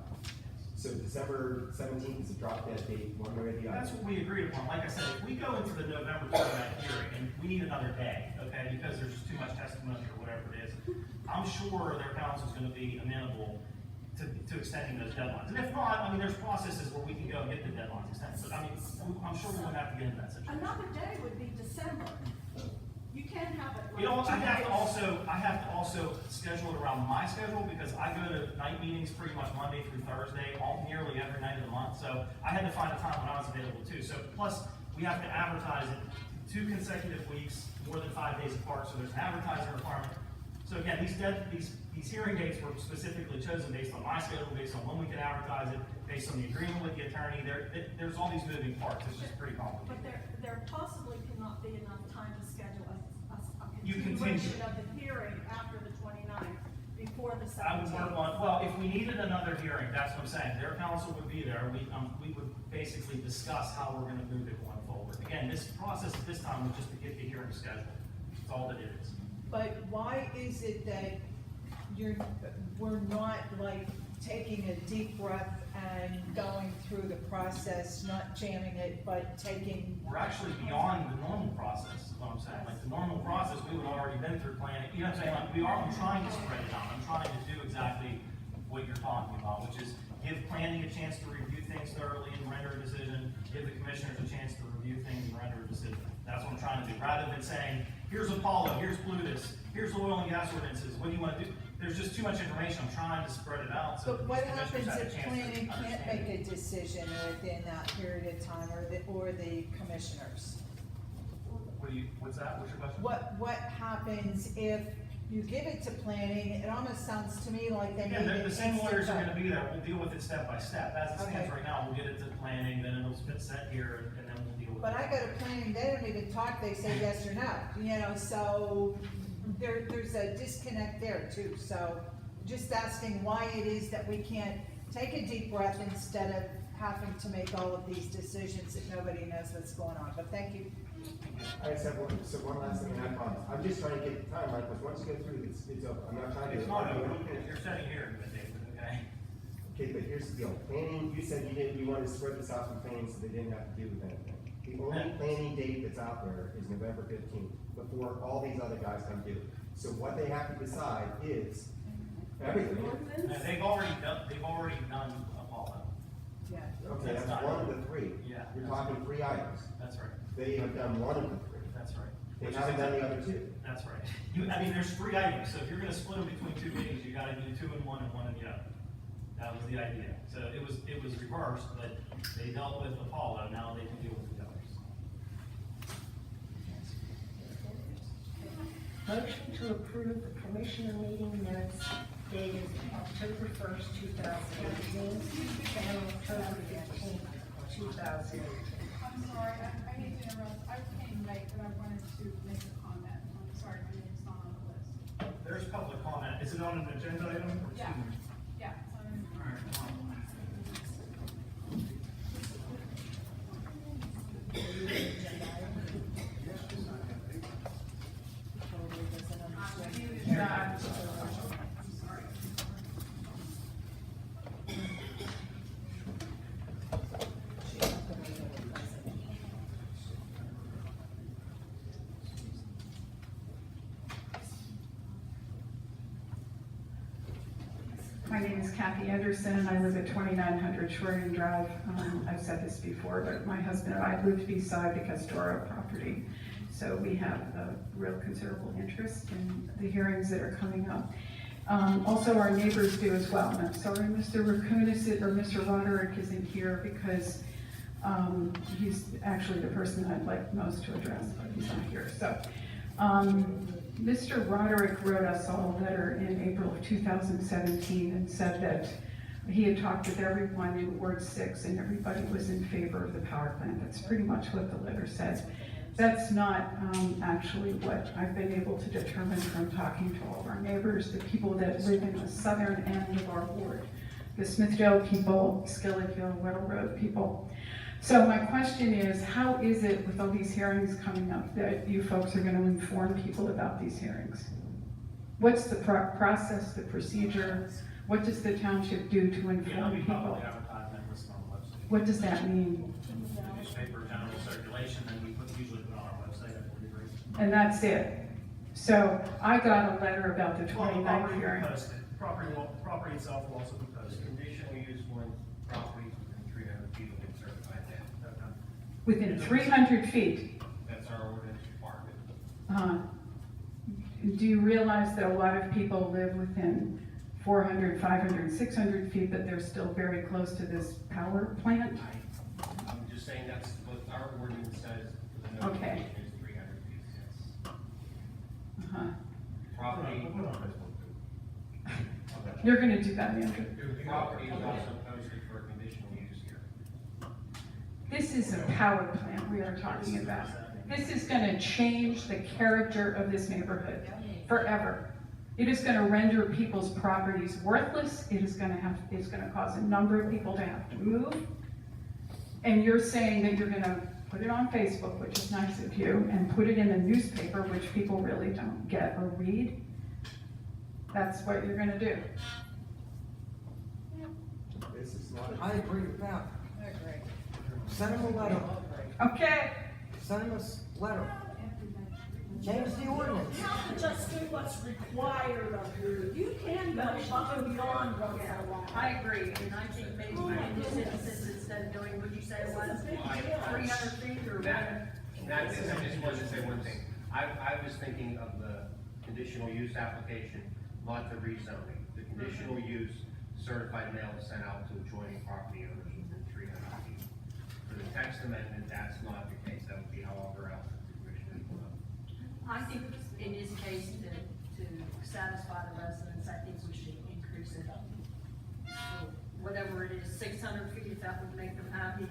So December 17th is a drop dead date, one way or the other. That's what we agreed upon, like I said, if we go into the November 29th hearing, and we need another day, okay, because there's just too much testimony or whatever it is, I'm sure their council's gonna be amenable to extending those deadlines. And if not, there's processes where we can go and get the deadlines extended, but I'm sure we won't have to get into that situation. Another day would be December. You can't have it. I have to also schedule it around my schedule, because I go to night meetings pretty much Monday through Thursday, nearly every night of the month, so I had to find a time when I was available too. So, plus, we have to advertise it 2 consecutive weeks, more than 5 days apart, so there's an advertising requirement. So again, these hearing dates were specifically chosen based on my schedule, based on when we could advertise it, based on the agreement with the attorney. There's all these moving parts, it's just pretty complicated. But there possibly cannot be enough time to schedule a You continuation of the hearing after the 29th, before the 17th. I would work on, well, if we needed another hearing, that's what I'm saying, their counsel would be there, we would basically discuss how we're gonna move it going forward. Again, this process at this time was just to get the hearing scheduled, that's all that it is. But why is it that we're not like taking a deep breath and going through the process, not jamming it, but taking? We're actually beyond the normal process, is what I'm saying, like the normal process, we would already been through planning, you know what I'm saying, like I'm trying to spread it out, I'm trying to do exactly what you're talking about, which is give planning a chance to review things thoroughly and render a decision, give the commissioners a chance to review things and render a decision. That's what I'm trying to do, rather than saying, here's Apollo, here's Plutus, here's the oil and gas ordinances, what do you want to do? There's just too much information, I'm trying to spread it out, so. But what the commissioners happens have a if chance to planning can't understand make it. a decision within that period of time, or the commissioners? What's that, what's your question? What happens if you give it to planning? It almost sounds to me like they need Again, an the same instant lawyers are vote. gonna be there, we'll deal with it step by step, as it stands Okay. right now, we'll get it to planning, then it'll get set here, and then we'll deal with it. But I go to planning, they don't even talk, they say yes or no, so there's a disconnect there too. So just asking why it is that we can't take a deep breath instead of having to make all of these decisions that nobody knows what's going on. But thank you. I just have one last thing, and I promise. I'm just trying to get the timeline, because once you go through, it's over. I'm not trying to. It's not over, you're setting here, David, okay? Okay, but here's the deal. Planning, you said you wanted to spread this out from planning so they didn't have to deal with anything. The only planning date that's out there is November 15th, before all these other guys come due. So what they have to decide is everything. And they've already done Apollo. Yeah. Okay, that's That's not- one of the 3. Yeah. You're talking 3 items. That's right, They have done one of the 3. that's right. They haven't done the other two. That's right. I mean, there's 3 items, so if you're gonna split them between 2 meetings, you gotta do 2 in one and 1 in the other. That was the idea. So it was reversed, but they dealt with Apollo, now they can deal with the others. Motion to approve the commissioner meeting minutes dated October 1st, 2018, and October 15th, 2018. I'm sorry, I hate to interrupt, I came late, but I wanted to make a comment. I'm sorry, my name's not on the list. There's public comment. Is it on an agenda item? Or Yeah. excuse me? Yeah, so I'm. All right. My name is Kathy Anderson, and I live at 2900 Shoreham Drive. I've said this before, but my husband and I moved beside the Castoro property. So we have a real considerable interest in the hearings that are coming up. Also, our neighbors do as well. And I'm sorry Mr. Raccoon or Mr. Roderick isn't here because he's actually the person I'd like most to address, but he's not here. So, Mr. Roderick wrote us all a letter in April of 2017 and said that he had talked with everyone in Ward 6 and everybody was in favor of the power plant. That's pretty much what the letter says. That's not actually what I've been able to determine from talking to all of our neighbors, the people that live in the southern end of our ward, the Smithdale people, Skillet Hill, Weddle Road people. So my question is, how is it with all these hearings coming up that you folks are going to inform people about these hearings? What's the process, the procedure? What does the township do to inform people? Advertisement listed on the website. What does that mean? The newspaper general circulation, and we usually put it on our website, I believe, right? And that's it. So I got a letter about the Well, 29th property will hearing. be posted. Property itself will also be posted. Conditional use when properties within 300 feet will be certified then. Within 300 feet. That's our ordinance requirement. Do you realize that a lot of people live within 400, 500, 600 feet, but they're still very close to this power plant? I'm just saying that's what our ordinance says, the Okay. notification is 300 feet, yes. Uh-huh. Property, You're gonna do that, Andrew. property is also posted for conditional use here. This is a power plant we are talking about. This is gonna change the character of this neighborhood forever. It is gonna render people's properties worthless. It's gonna cause a number of people to have to move. And you're saying that you're gonna put it on Facebook, which is nice of you, and put it in the newspaper, which people really don't get or read. That's what you're gonna do. This is not. I agree with that. I agree. Send him a letter. Okay. Send him a letter. Change the ordinance. You have to just do what's required of you. You can go above and beyond what's allowed. I agree, and I think maybe we can do citizens instead of doing, would you say it was 300 feet or whatever? I just wanted to say one thing. I was thinking of the conditional use application, not the rezoning. The conditional use certified mail is sent out to adjoining property owners within 300 feet. For the text amendment, that's not the case. That would be however else the commission would want. I think in this case, to satisfy the residents, I think we should increase it up. Whatever it is, 600 feet, if that would make them happy,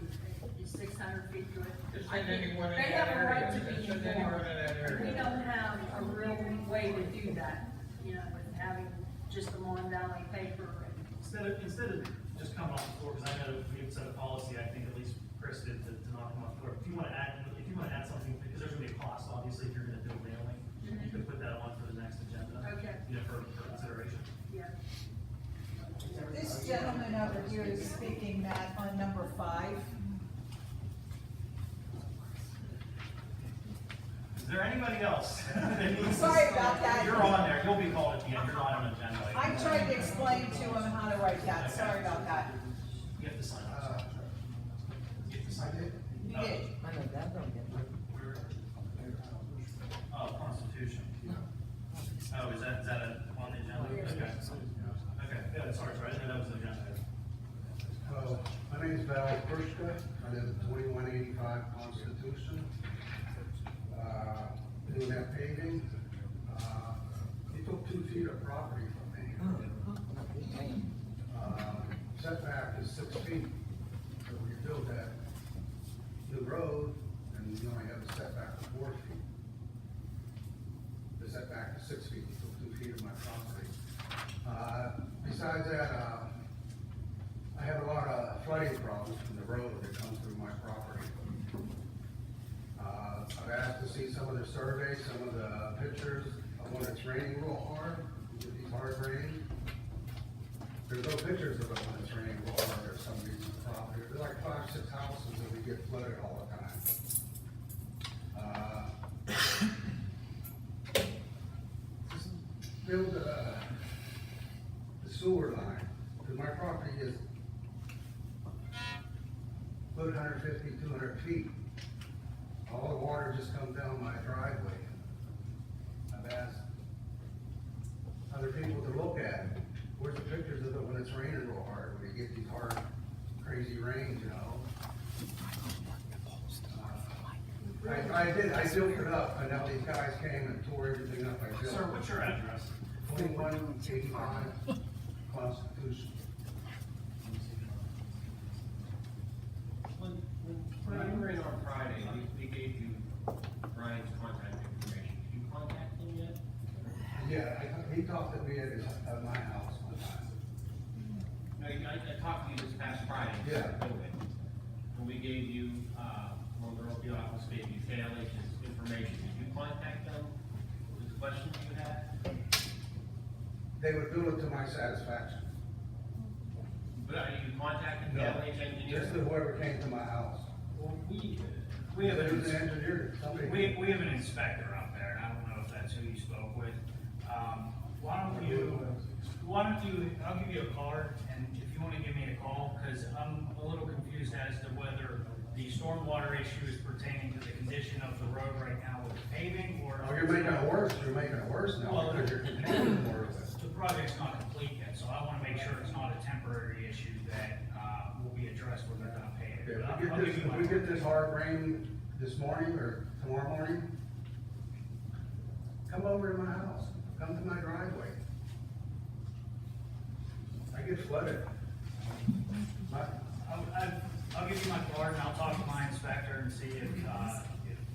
is 600 feet good? Just I send think anyone in they that have a right to area. be Send anyone informed. in that area. We don't have a real way to do that, you know, with having just the Mon Valley paper. Instead of just coming off the floor, because I know if we had set a policy, I think at least Chris did to not come off the floor. If you want to add something, because there's gonna be a cost, obviously, if you're gonna do a mailing, you could put that on for the next agenda. Okay. You know, for consideration. Yeah. This gentleman over here is speaking, Matt, on number 5. Is there anybody else? that needs to- Sorry about that. You're on there, you'll be called at the end, you're not on an agenda. I tried to explain to him how to write that, sorry about that. You have to sign up. You have to sign it. You did. I know that don't get sorry, I think that was the agenda. My name is Val Prushka. I live at 2185 Constitution. Doing that paving. He took 2 feet of property from me. Setback is 6 feet. So when you build that new road, and you only have a setback of 4 feet. The setback is 6 feet. He took 2 feet of my property. Besides that, I have a lot of flooding problems from the road that comes through my property. I've asked to see some of the surveys, some of the pictures of when it's raining real hard, with these hard rains. There's no pictures of it when it's raining real hard or some of these property. There's like 5, 6 houses that we get flooded all the time. Just build the sewer line, because my property is 150, 200 feet. All the water just comes down my driveway. I've asked other people to look at it. Where's the pictures of it when it's raining real hard, when you get these hard, crazy rains, you know? I built it up, and now these guys came and tore everything up I built. Sir, what's your address? 2185 Constitution. When you were in on Friday, we gave you Brian's contact information. Did you contact him yet? Yeah, he talked to me at my house one time. No, I talked to you this past Friday. Yeah. When we gave you, when the office gave you Taylor's information, did you contact them? What was the question you had? They would do it to my satisfaction. But are you contacting No, Taylor's engineer? just whoever came to my house. Well, we have There was an engineer, somebody. we have an inspector out there, and I don't know if that's who you spoke with. Why don't you, I'll give you a card, and if you wanna give me a call, cause I'm a little confused as to whether the stormwater issue is pertaining to the condition of the road right now with the paving, or. Oh, you're making it worse now, Well, because you're continuing more of it. The project's not complete yet, so I wanna make sure it's not a temporary issue that, will be addressed when they're done paving. But I'll give you my We get this hard rain this morning or tomorrow morning, come over to my house, come to my driveway. I get flooded. I'll give you my card and I'll talk to my inspector and see if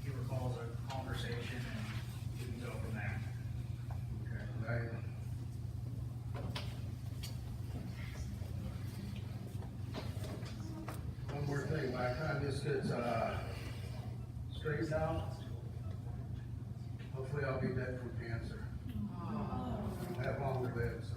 he recalls a conversation and we can go from there. Okay. One more thing, by the time this gets, straightened out, hopefully I'll be dead from cancer. I have long to live, so.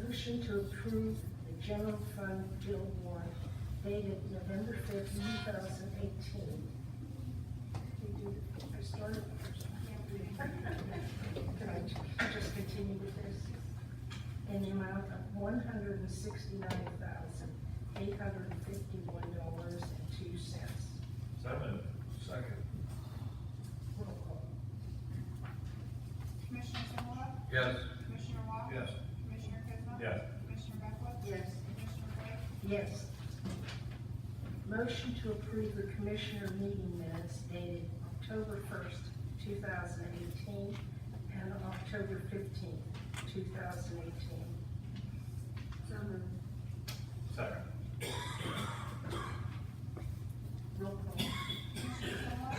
Motion to approve the general fund bill warrant dated November 5th, 2018. I started first. Can I just continue with this? In the amount of $169,851.02. Second. Roll call. Commissioner Simula? Yes. Commissioner Wong? Yes. Commissioner Kizma? Yes. Commissioner Beckwith? Yes. Commissioner Blake? Yes. Motion to approve the commissioner meeting minutes dated October 1st, 2018, and October 15th, 2018. So moved. Second. Roll call. Commissioner Simula?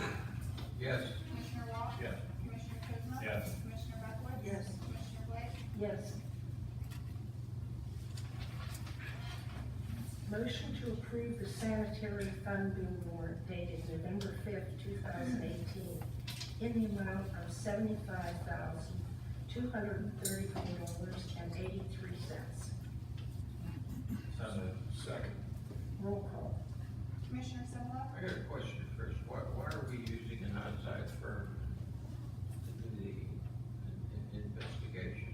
Yes. Commissioner Wong? Yes. Commissioner Kizma? Yes. Commissioner Beckwith? Yes. Commissioner Blake? Yes. Motion to approve the sanitary fund bill warrant dated November 5th, 2018, in the amount of $75,234.83. Second. Roll call. Commissioner Simula? I got a question first. Why are we using an outside firm to do the investigation?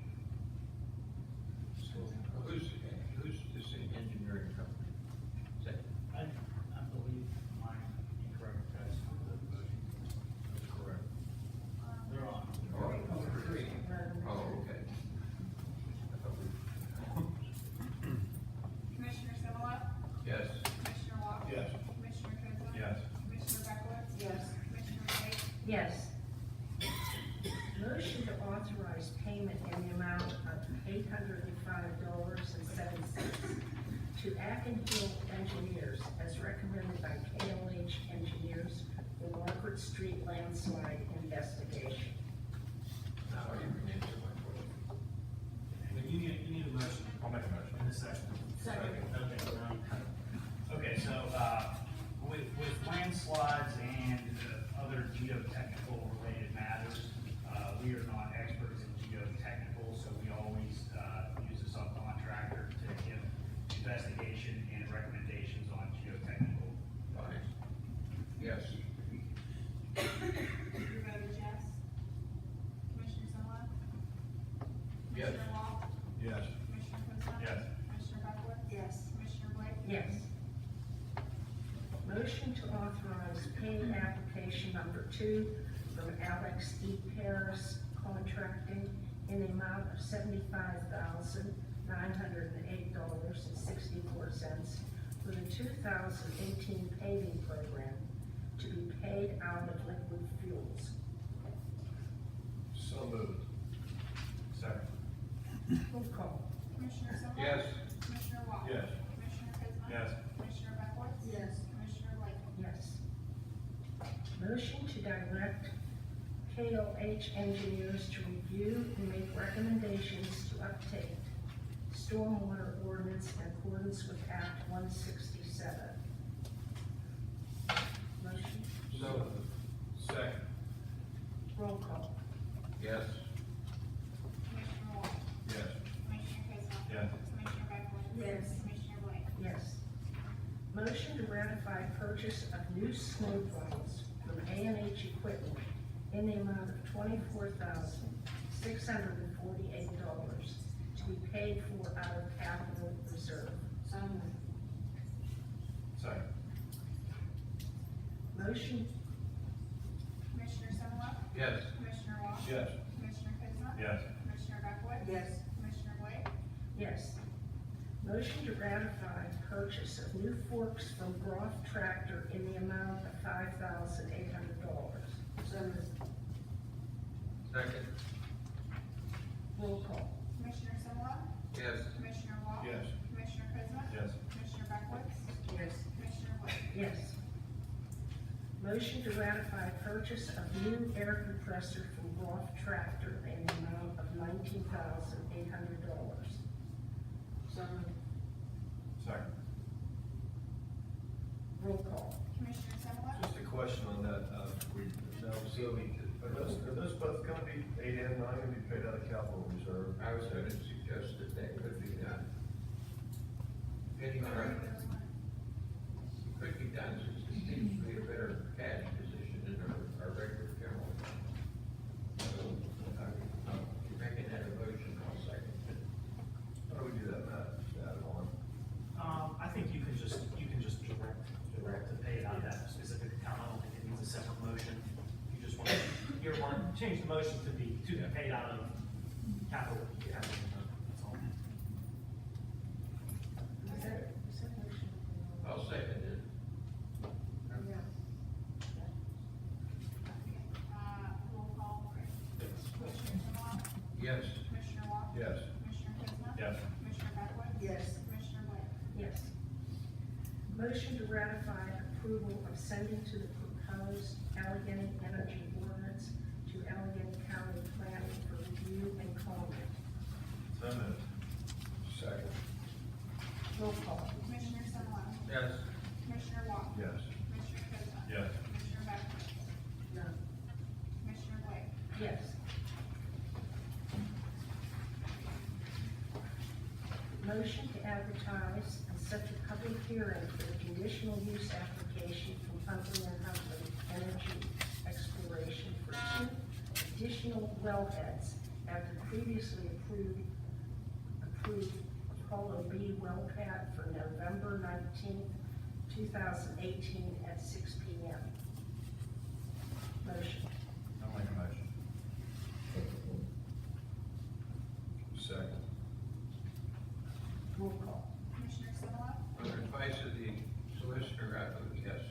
Who's this engineering company? Is that I believe mine incorrect, guys. Yes. Motion to authorize payment in the amount of $805.07 to Acken Hill Engineers as recommended by KLH Engineers for Margaret Street landslide investigation. Now you can answer my question. But you need a motion. I'll make a motion. In a second. Second. Okay, so, with landslides and other geotechnical related matters, we are not experts in geotechnical, so we always, use a subcontractor to give investigation and recommendations on geotechnical. Fine. Yes. You voted yes. Commissioner Summerall? Yes. Commissioner Wall? Yes. Commissioner Kuznec? Yes. Commissioner Beckwith? Yes. Commissioner Blake? Yes. Motion to authorize pay application number 2 from Alex E. Paris Contracting in the amount of $75,908.64 for the 2018 paving program to be paid out of liquid fuels. So moved. Second. Roll call. Commissioner Summerall? Yes. Commissioner Wall? Yes. Commissioner Kuznec? Yes. Commissioner Beckwith? Yes. Commissioner Blake? Yes. Motion to direct KLH Engineers to review and make recommendations to update stormwater ordinance in accordance with Act 167. Motion, So moved. Second. roll call. Yes. Commissioner Wall? Yes. Commissioner Kuznec? Yes. Commissioner Beckwith? Yes. Commissioner Blake? Yes. Motion to ratify purchase of new snow plows from A&H Equipment in the amount of $24,648 to be paid for out of capital reserve. So moved. Second. Motion, Commissioner Summerall? Yes. Commissioner Wall? Yes. Commissioner Kuznec? Yes. Commissioner Beckwith? Yes. Commissioner Blake? yes. Motion to ratify purchase of new forks from Groff Tractor in the amount of $5,800. So moved. Second. Roll call. Commissioner Summerall? Yes. Commissioner Wall? Yes. Commissioner Kuznec? Yes. Commissioner Beckwith? Yes. Commissioner Blake? Yes. Motion to ratify purchase of new air compressor from Groff Tractor in the amount of $19,800. So moved. Second. Roll call. Commissioner Summerall? Just a question on that, are those both gonna be 8 and 9 gonna be paid out of capital reserve? I was going to suggest that that could be done. Depending on our, could be done, since it seems to be a better cash position than our regular general fund. So, you're making that a motion, I'll second it. How do we do that, Matt? Just add it on? I think you can just direct to pay it out of that specific account. I don't think it needs a separate motion. You just want to change the motion to be paid out of capital. That's all. Is that motion? I'll second it. Roll call, Commissioner Summerall? Yes. Commissioner Wall? Yes. Commissioner Kuznec? Yes. Commissioner Beckwith? Yes. Commissioner Blake? Yes. Motion to ratify approval of sending to the proposed Allegheny Energy Ordinance to Allegheny County Planning for review and comment. So moved. Second. Roll call. Commissioner Summerall? Yes. Commissioner Wall? Yes. Commissioner Kuznec? Yes. Commissioner Beckwith? No. Commissioner Blake? Yes. Motion to advertise and set a public hearing for the conditional use application from Huntley and Huntley Energy Exploration for 2 additional wellheads after previously approved Apollo B well pad for November 19th, 2018 at 6 p.m. Motion. I'll make a motion. Second. Roll call. Commissioner Summerall? Under advice of the solicitor, I vote yes.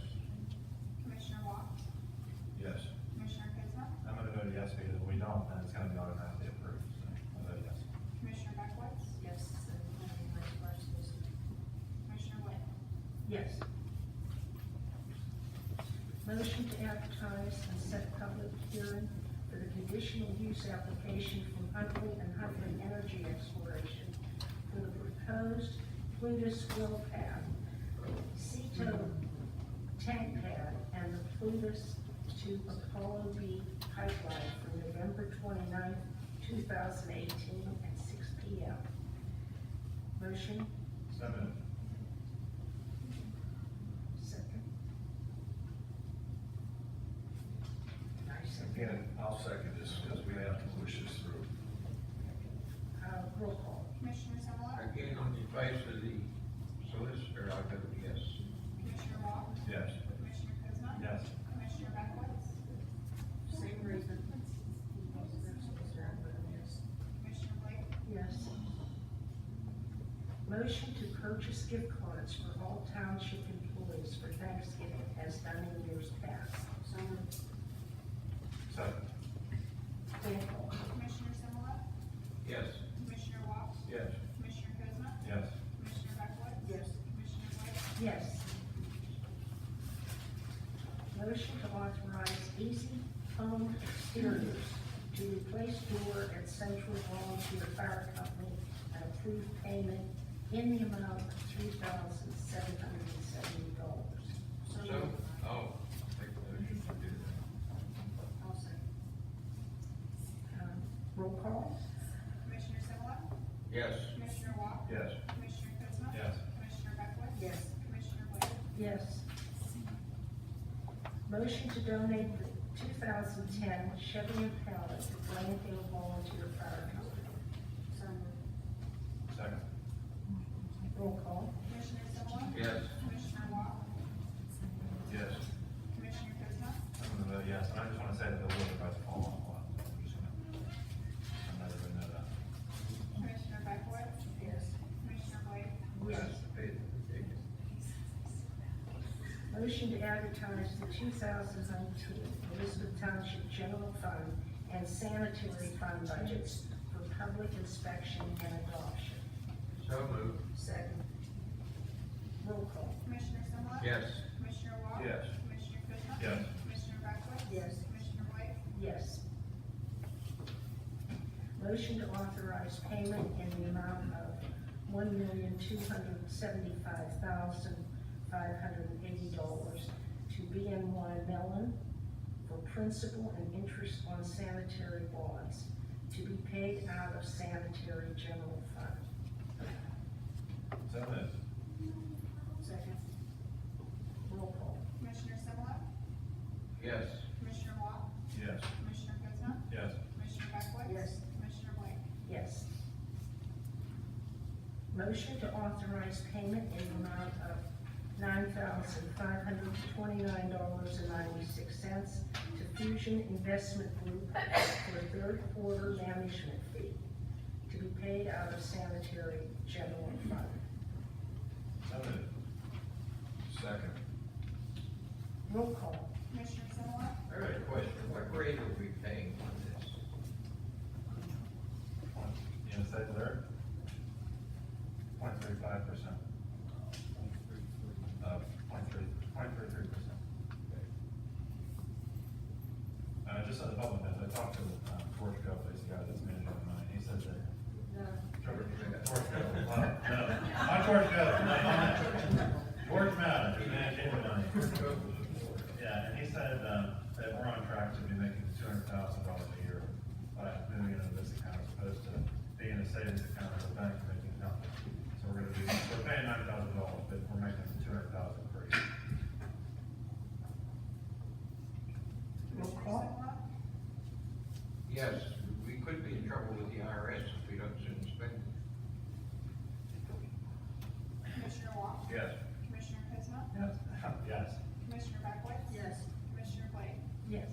Commissioner Wall? Yes. Commissioner Motion to advertise and set public hearing for the conditional use application from Huntley and Huntley Energy Exploration for the proposed Plutus well pad, Ceto tank pad, and the Plutus to Apollo B pipeline for November 29th, 2018 at 6 p.m. Motion? Second. Second. Again, I'll second this because we have to push this through. Roll call. Commissioner Simula? Again, on the advice of the solicitor, I'll vote yes. Commissioner Walk? Yes. Commissioner Kuzma? Yes. Commissioner Beckwith? Same reason. Commissioner Blake? Yes. Motion to purchase gift cards for all township employees for Thanksgiving as done in years past. So moved. Second. Roll call. Commissioner Simula? Yes. Commissioner Walk? Yes. Commissioner Kuzma? Yes. Commissioner Beckwith? Yes. Commissioner Blake? Yes. Motion to authorize Easy Home Exteriors to replace door at Central Volunteer Fire Company and approve payment in the amount of $3,770. So, oh, make the motion to do that. I'll say. Roll call? Commissioner Simula? Yes. Commissioner Walk? Yes. Commissioner Kuzma? Yes. Commissioner Beckwith? Yes. Commissioner Blake? Yes. Motion to donate the 2010 Chevy Impala to Plainfield Volunteer Fire Company. So moved. Second. Roll call? Commissioner Simula? Yes. Commissioner Walk? Yes. Commissioner Kuzma? I'm gonna vote yes, and I just wanna say that the wheels are about to fall off a lot. I'm just gonna, I'm not even know that. Commissioner Beckwith? Yes. Commissioner Blake? Yes. Motion to advertise the 2019 Elizabeth Township General Fund and Sanitary Fund budgets for public inspection and adoption. So moved. Second. Roll call. Commissioner Simula? Yes. Commissioner Walk? Yes. Commissioner Kuzma? Yes. Commissioner Beckwith? Yes. Commissioner Blake? Yes. Motion to authorize payment in the amount of $1,275,580 to BNY Mellon for principal and interest on sanitary bonds to be paid out of sanitary general fund. So moved. Second. Roll call. Commissioner Simula? Yes. Commissioner Walk? Yes. Commissioner Kuzma? Yes. Commissioner Beckwith? Yes. Commissioner Blake? Yes. Motion to authorize payment in the amount of $9,529.96 to Fusion Investment Group for third quarter management fee to be paid out of sanitary general fund. So moved. Second. Roll call. Commissioner Simula? I got a question. What rate are we paying on this? You gonna say there? 0.35%. 0.33%. Just on the public note, I talked to George Guthrie, the guy that's managing the money, he said that. George Guthrie, no, not George Guthrie, no, not George Madden, he managing the money. Yeah, and he said, that we're on track to be making $200,000 a year by moving into this account as opposed to being a savings account at the bank making nothing. So we're paying $9,000, but we're making $200,000 per year. Roll Commissioner call. Simula? Yes, we could be in trouble with the IRS if we don't soon spend it. Commissioner Walk? Yes. Commissioner Kuzma? Yes. Yes. Commissioner Beckwith? Yes. Commissioner Blake? Yes.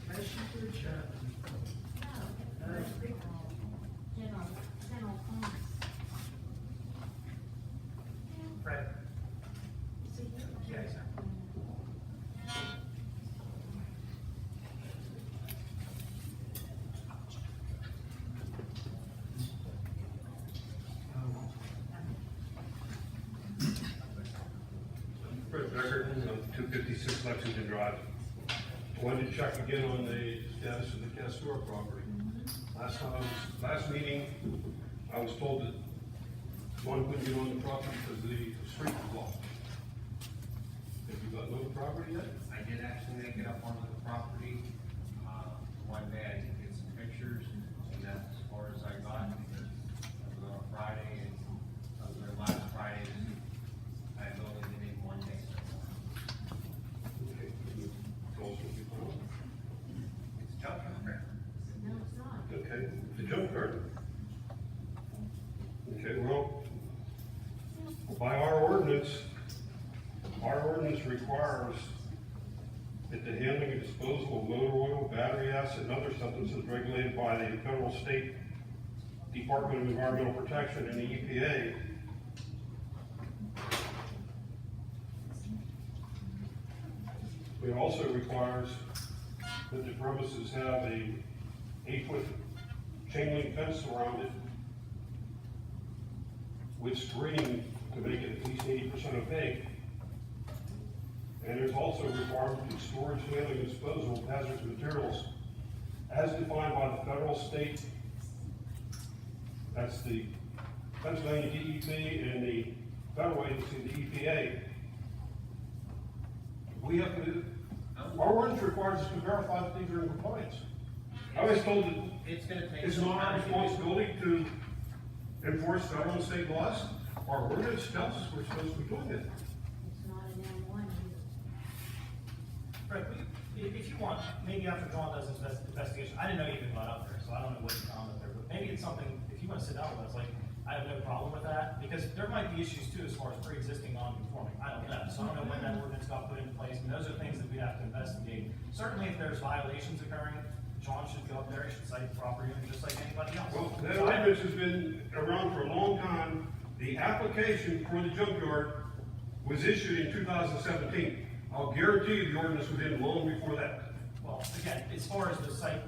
Motion to adjourn. General funds. Fred? Yes. Beckerton of 256 Lexington Drive. Wanted to check again on the status of the Castore property. Last meeting, I was told that one couldn't get on the property because the street was blocked. Have you got no property yet? I did actually make it up onto the property, one day I did get some pictures, and that's as far as I got. It was on Friday, and last Friday, I've only been in one day. Okay, can you tell us what you found? It's junkyard. No, it's not. Okay, the junkyard. Okay, well, by our ordinance requires that the handling and disposal of motor oil, battery acid, and other substances regulated by the federal state Department of Environmental Protection and the EPA. It also requires that the premises have a 8-foot chain link fence around it with screening to make it at least 80% opaque. And there's also a requirement for storage, handling, and disposal of hazardous materials as defined by the federal, state, that's the Pennsylvania DEP and the federal agency, the EPA. We have to, our ordinance requires us to verify that these are in compliance. I was told that It's gonna take. it's not our responsibility to enforce federal and state laws. Our ordinance tells us we're supposed to be doing it. It's not an M1 either. Fred, if you want, maybe after John does his investigation, I didn't know you even got up there, so I don't know what you found up there, but maybe it's something, if you want to sit down with us, like, I have no problem with that, because there might be issues too as far as pre-existing non-conforming, I don't know, so I don't know when that ordinance got put in place, and those are things that we'd have to investigate. Certainly, if there's violations occurring, John should go up there, he should cite the property owner just like anybody else. Well, that So I- ordinance has been around for a long time. The application for the junkyard was issued in 2017. I'll guarantee you the ordinance was in long before that. Well, again, as far as the site,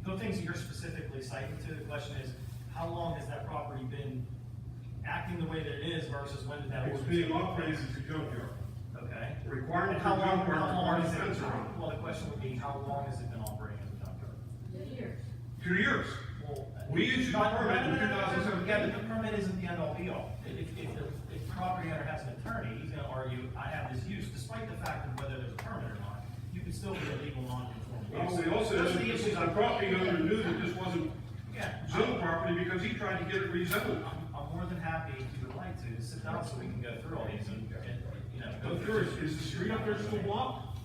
the things that you're specifically citing to, the question is, how long has that property been acting the way that it is versus when did that It's ordinance? being operated as a junkyard. Okay. Required And for how long, junkyard, how long required has it, fence around it. well, the question would be, how long has it been operating as a junkyard? 2 years. 2 years. Well, We issued a permit in 2017. Yeah, but the permit isn't the end all be all. If the property owner has an attorney, he's gonna argue, I have this use, despite the fact of whether there's a permit or not, you could still be a legal non-conforming use. Well, we also, Those are the issues the I'm property owner knew that this wasn't Yeah. zone property because he tried to get it rezoned. I'm more than happy, if you would like to, sit down so we can go through all these and, you know, Go through, is the street up there still blocked?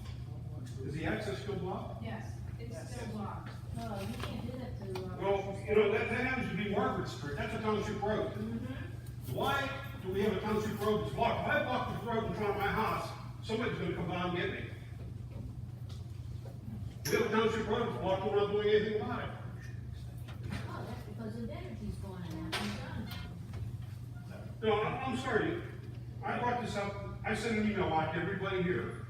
Is the access still blocked? Yes, it's still blocked. No, you can't do that to, Well, you know, that happens to be Margaret Street, that's a township road. Why do we have a township road that's blocked? If I block this road in front of my house, somebody's gonna come by and get me. We have a township road that's blocked, we're not doing anything about it. oh, that's because the energy's going in that, I'm done. No, I'm sorry, I brought this up, I sent an email out to everybody here,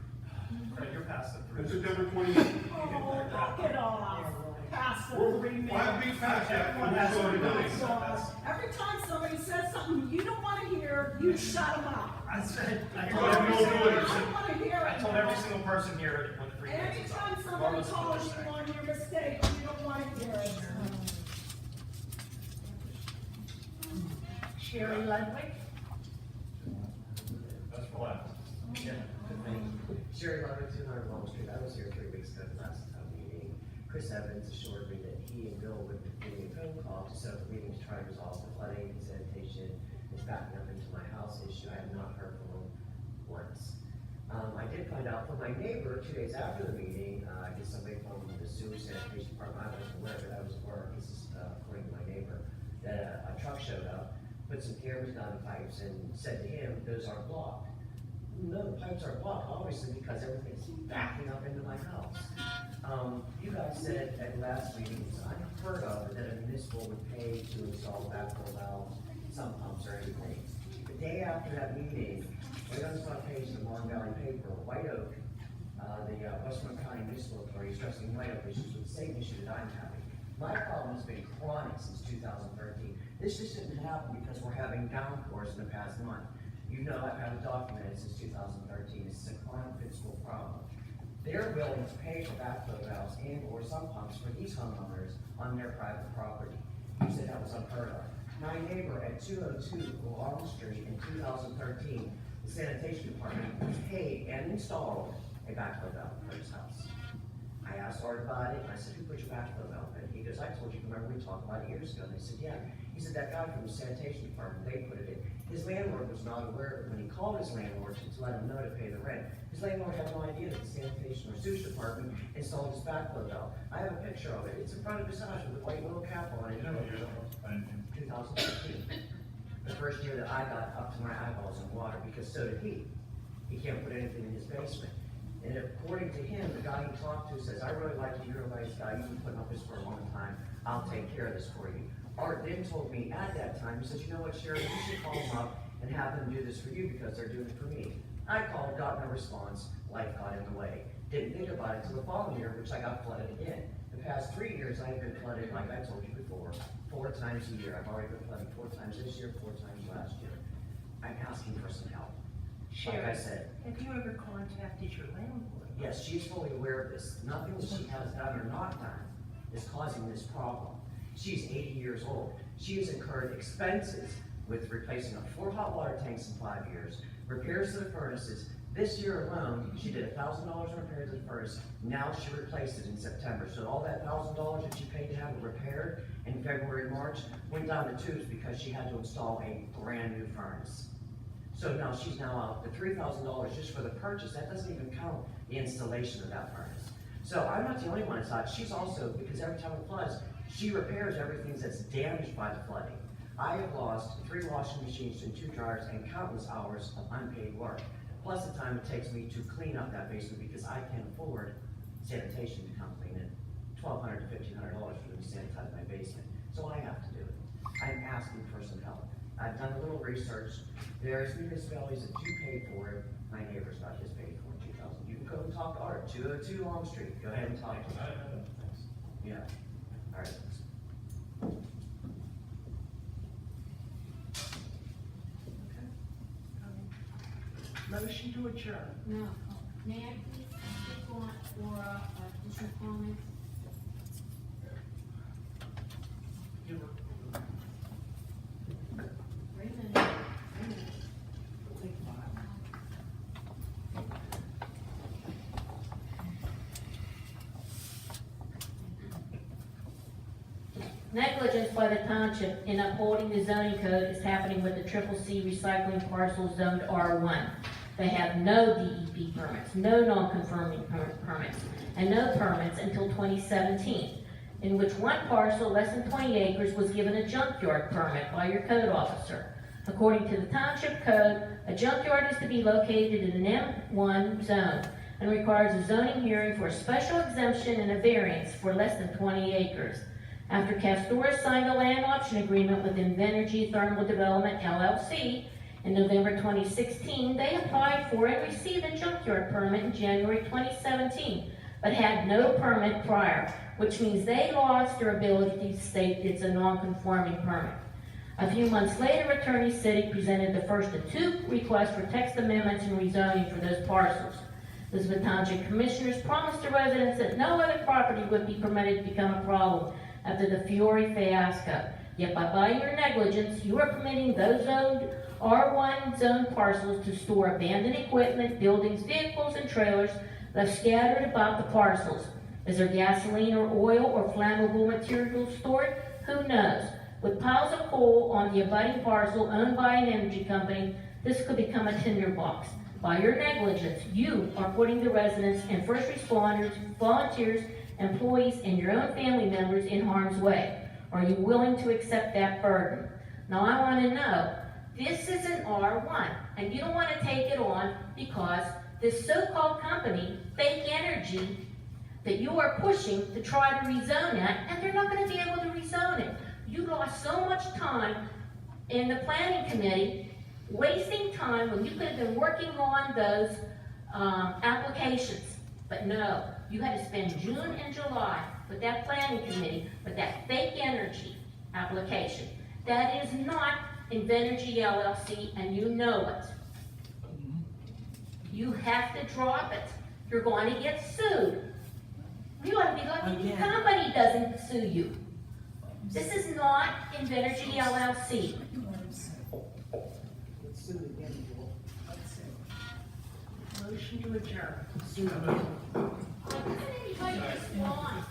Fred, you're past the on three. September 28th. Oh, knock it off. Past the We're 3 minutes. 5 feet past that, Everyone we're has already to done do it. that. Every time somebody says something you don't wanna hear, you shut them up. I said, I You told don't every know single what it person, I don't wanna hear I it. told every single person here when the three minutes Every is up, time somebody regardless of what calls they're you saying. on your mistake, you don't wanna hear it. Sherry Ludwig? That's for last. Sherry Ludwig, 200 Wall Street. I was here 3 weeks ago, the last meeting. Chris Evans assured me that he and Bill would be doing a phone call to set up a meeting to try and resolve the flooding and sanitation that's backing up into my house issue. I have not heard from him once. I did find out from my neighbor 2 days after the meeting, I guess somebody from the sewer sanitation department, I wasn't aware, but I was aware, this is according to my neighbor, that a truck showed up, put some cameras down the pipes and said to him, those aren't blocked. No, the pipes are blocked, obviously, because everything's backing up into my house. You guys said at last meetings, I've heard of that a municipal would pay to install backflow valves, sump pumps or anything. The day after that meeting, right on the front page of the Mon Valley paper, White Oak, the Westmoreland County Municipal Authority is stressing White Oak issues with the same issue that I'm having. My problem has been chronic since 2013. This just didn't happen because we're having downpours in the past month. You know, I've had it documented since 2013, this is a chronic physical problem. They're willing to pay for backflow valves and or sump pumps for these homeowners on their private property. You said that was unheard of. My neighbor at 202 Long Street in 2013, the sanitation department paid and installed a backflow valve for his house. I asked Art about it, and I said, who put your backflow valve in? He goes, I told you, remember we talked about it years ago? And they said, yeah. He said, that guy from the sanitation department, they put it in. His landlord was not aware of it. When he called his landlord to let him know to pay the rent, his landlord had no idea that the sanitation or sewage department installed his backflow valve. I have a picture of it. It's in front of his house with a white little cap on it. 2015. The first year that I got up to my eyeballs in water, because so did he. He can't put anything in his basement. And according to him, the guy he talked to says, I really like you, you're a nice guy, you've been putting up this for a long time, I'll take care of this for you. Art then told me at that time, he says, you know what, Sheriff, you should call them up and have them do this for you because they're doing it for me. I called, got no response, life got in the way. Didn't think about it until the following year, which I got flooded again. The past 3 years, I have been flooded, like I told you before, 4 times a year. I've already been flooded 4 times this year, 4 times last year. I'm asking for some help. Like I said. Have you ever contacted your landlord? Yes, she's fully aware of this. Nothing that she has done or not done is causing this problem. She's 80 years old. She has incurred expenses with replacing up 4 hot water tanks in 5 years, repairs to the furnaces. This year alone, she did $1,000 in repairs to the furnace. Now she replaced it in September. So all that $1,000 that she paid to have it repaired in February and March went down the tubes because she had to install a brand new furnace. So now she's now out the $3,000 just for the purchase. That doesn't even count the installation of that furnace. So I'm not the only one that's out. She's also, because every time it floods, she repairs everything that's damaged by the flooding. I have lost 3 washing machines and 2 dryers and countless hours of unpaid work, plus the time it takes me to clean up that basement because I can't afford sanitation to come clean it. $1,200 to $1,500 for them to sanitize my basement. So I have to do it. I'm asking for some help. I've done a little research. There's municipalities that do pay for it. My neighbor's got his paid for in 2000. You can go and talk to Art, 202 Long Street. Go ahead and talk to him. Yeah. All right. Motion to adjourn. No. May I please speak on, for, additional comments? Wait a minute. Negligence by the township in upholding the zoning code is happening with the C recycling parcel zoned R1. They have no DEP permits, no non-conforming permits, and no permits until 2017, in which one parcel, less than 20 acres, was given a junkyard permit by your code officer. According to the township code, a junkyard is to be located in an M1 zone and requires a zoning hearing for a special exemption and a variance for less than 20 acres. After Castoris signed a land option agreement with Invenergy Thermal Development LLC in November 2016, they applied for and received a junkyard permit in January 2017, but had no permit prior, which means they lost their ability to state it's a non-conforming permit. A few months later, Attorney Siddick presented the first of 2 requests for text amendments and rezoning for those parcels. Elizabeth Township Commissioners promised the residents that no other property would be permitted to become a problem after the Fiore fiasco. Yet by your negligence, you are permitting those zoned R1 zone parcels to store abandoned equipment, buildings, vehicles, and trailers left scattered about the parcels. Is there gasoline or oil or flammable materials stored? Who knows? With piles of coal on the abutting parcel owned by an energy company, this could become a tinderbox. By your negligence, you are putting the residents and first responders, volunteers, employees, and your own family members in harm's way. Are you willing to accept that burden? Now I want to know, this is an R1, and you don't want to take it on because this so-called company, Fake Energy, that you are pushing to try to rezone that, and they're not going to be able to rezone it. You lost so much time in the planning committee, wasting time when you could have been working on those applications. But no, you had to spend June and July with that planning committee, with that Fake Energy application. That is not Invenergy LLC, and you know it. You have to drop it. You're going to get sued. You ought to be lucky if somebody doesn't sue you. This is not Invenergy LLC. Let's do it again, Joel. Motion to adjourn. Why doesn't anybody respond?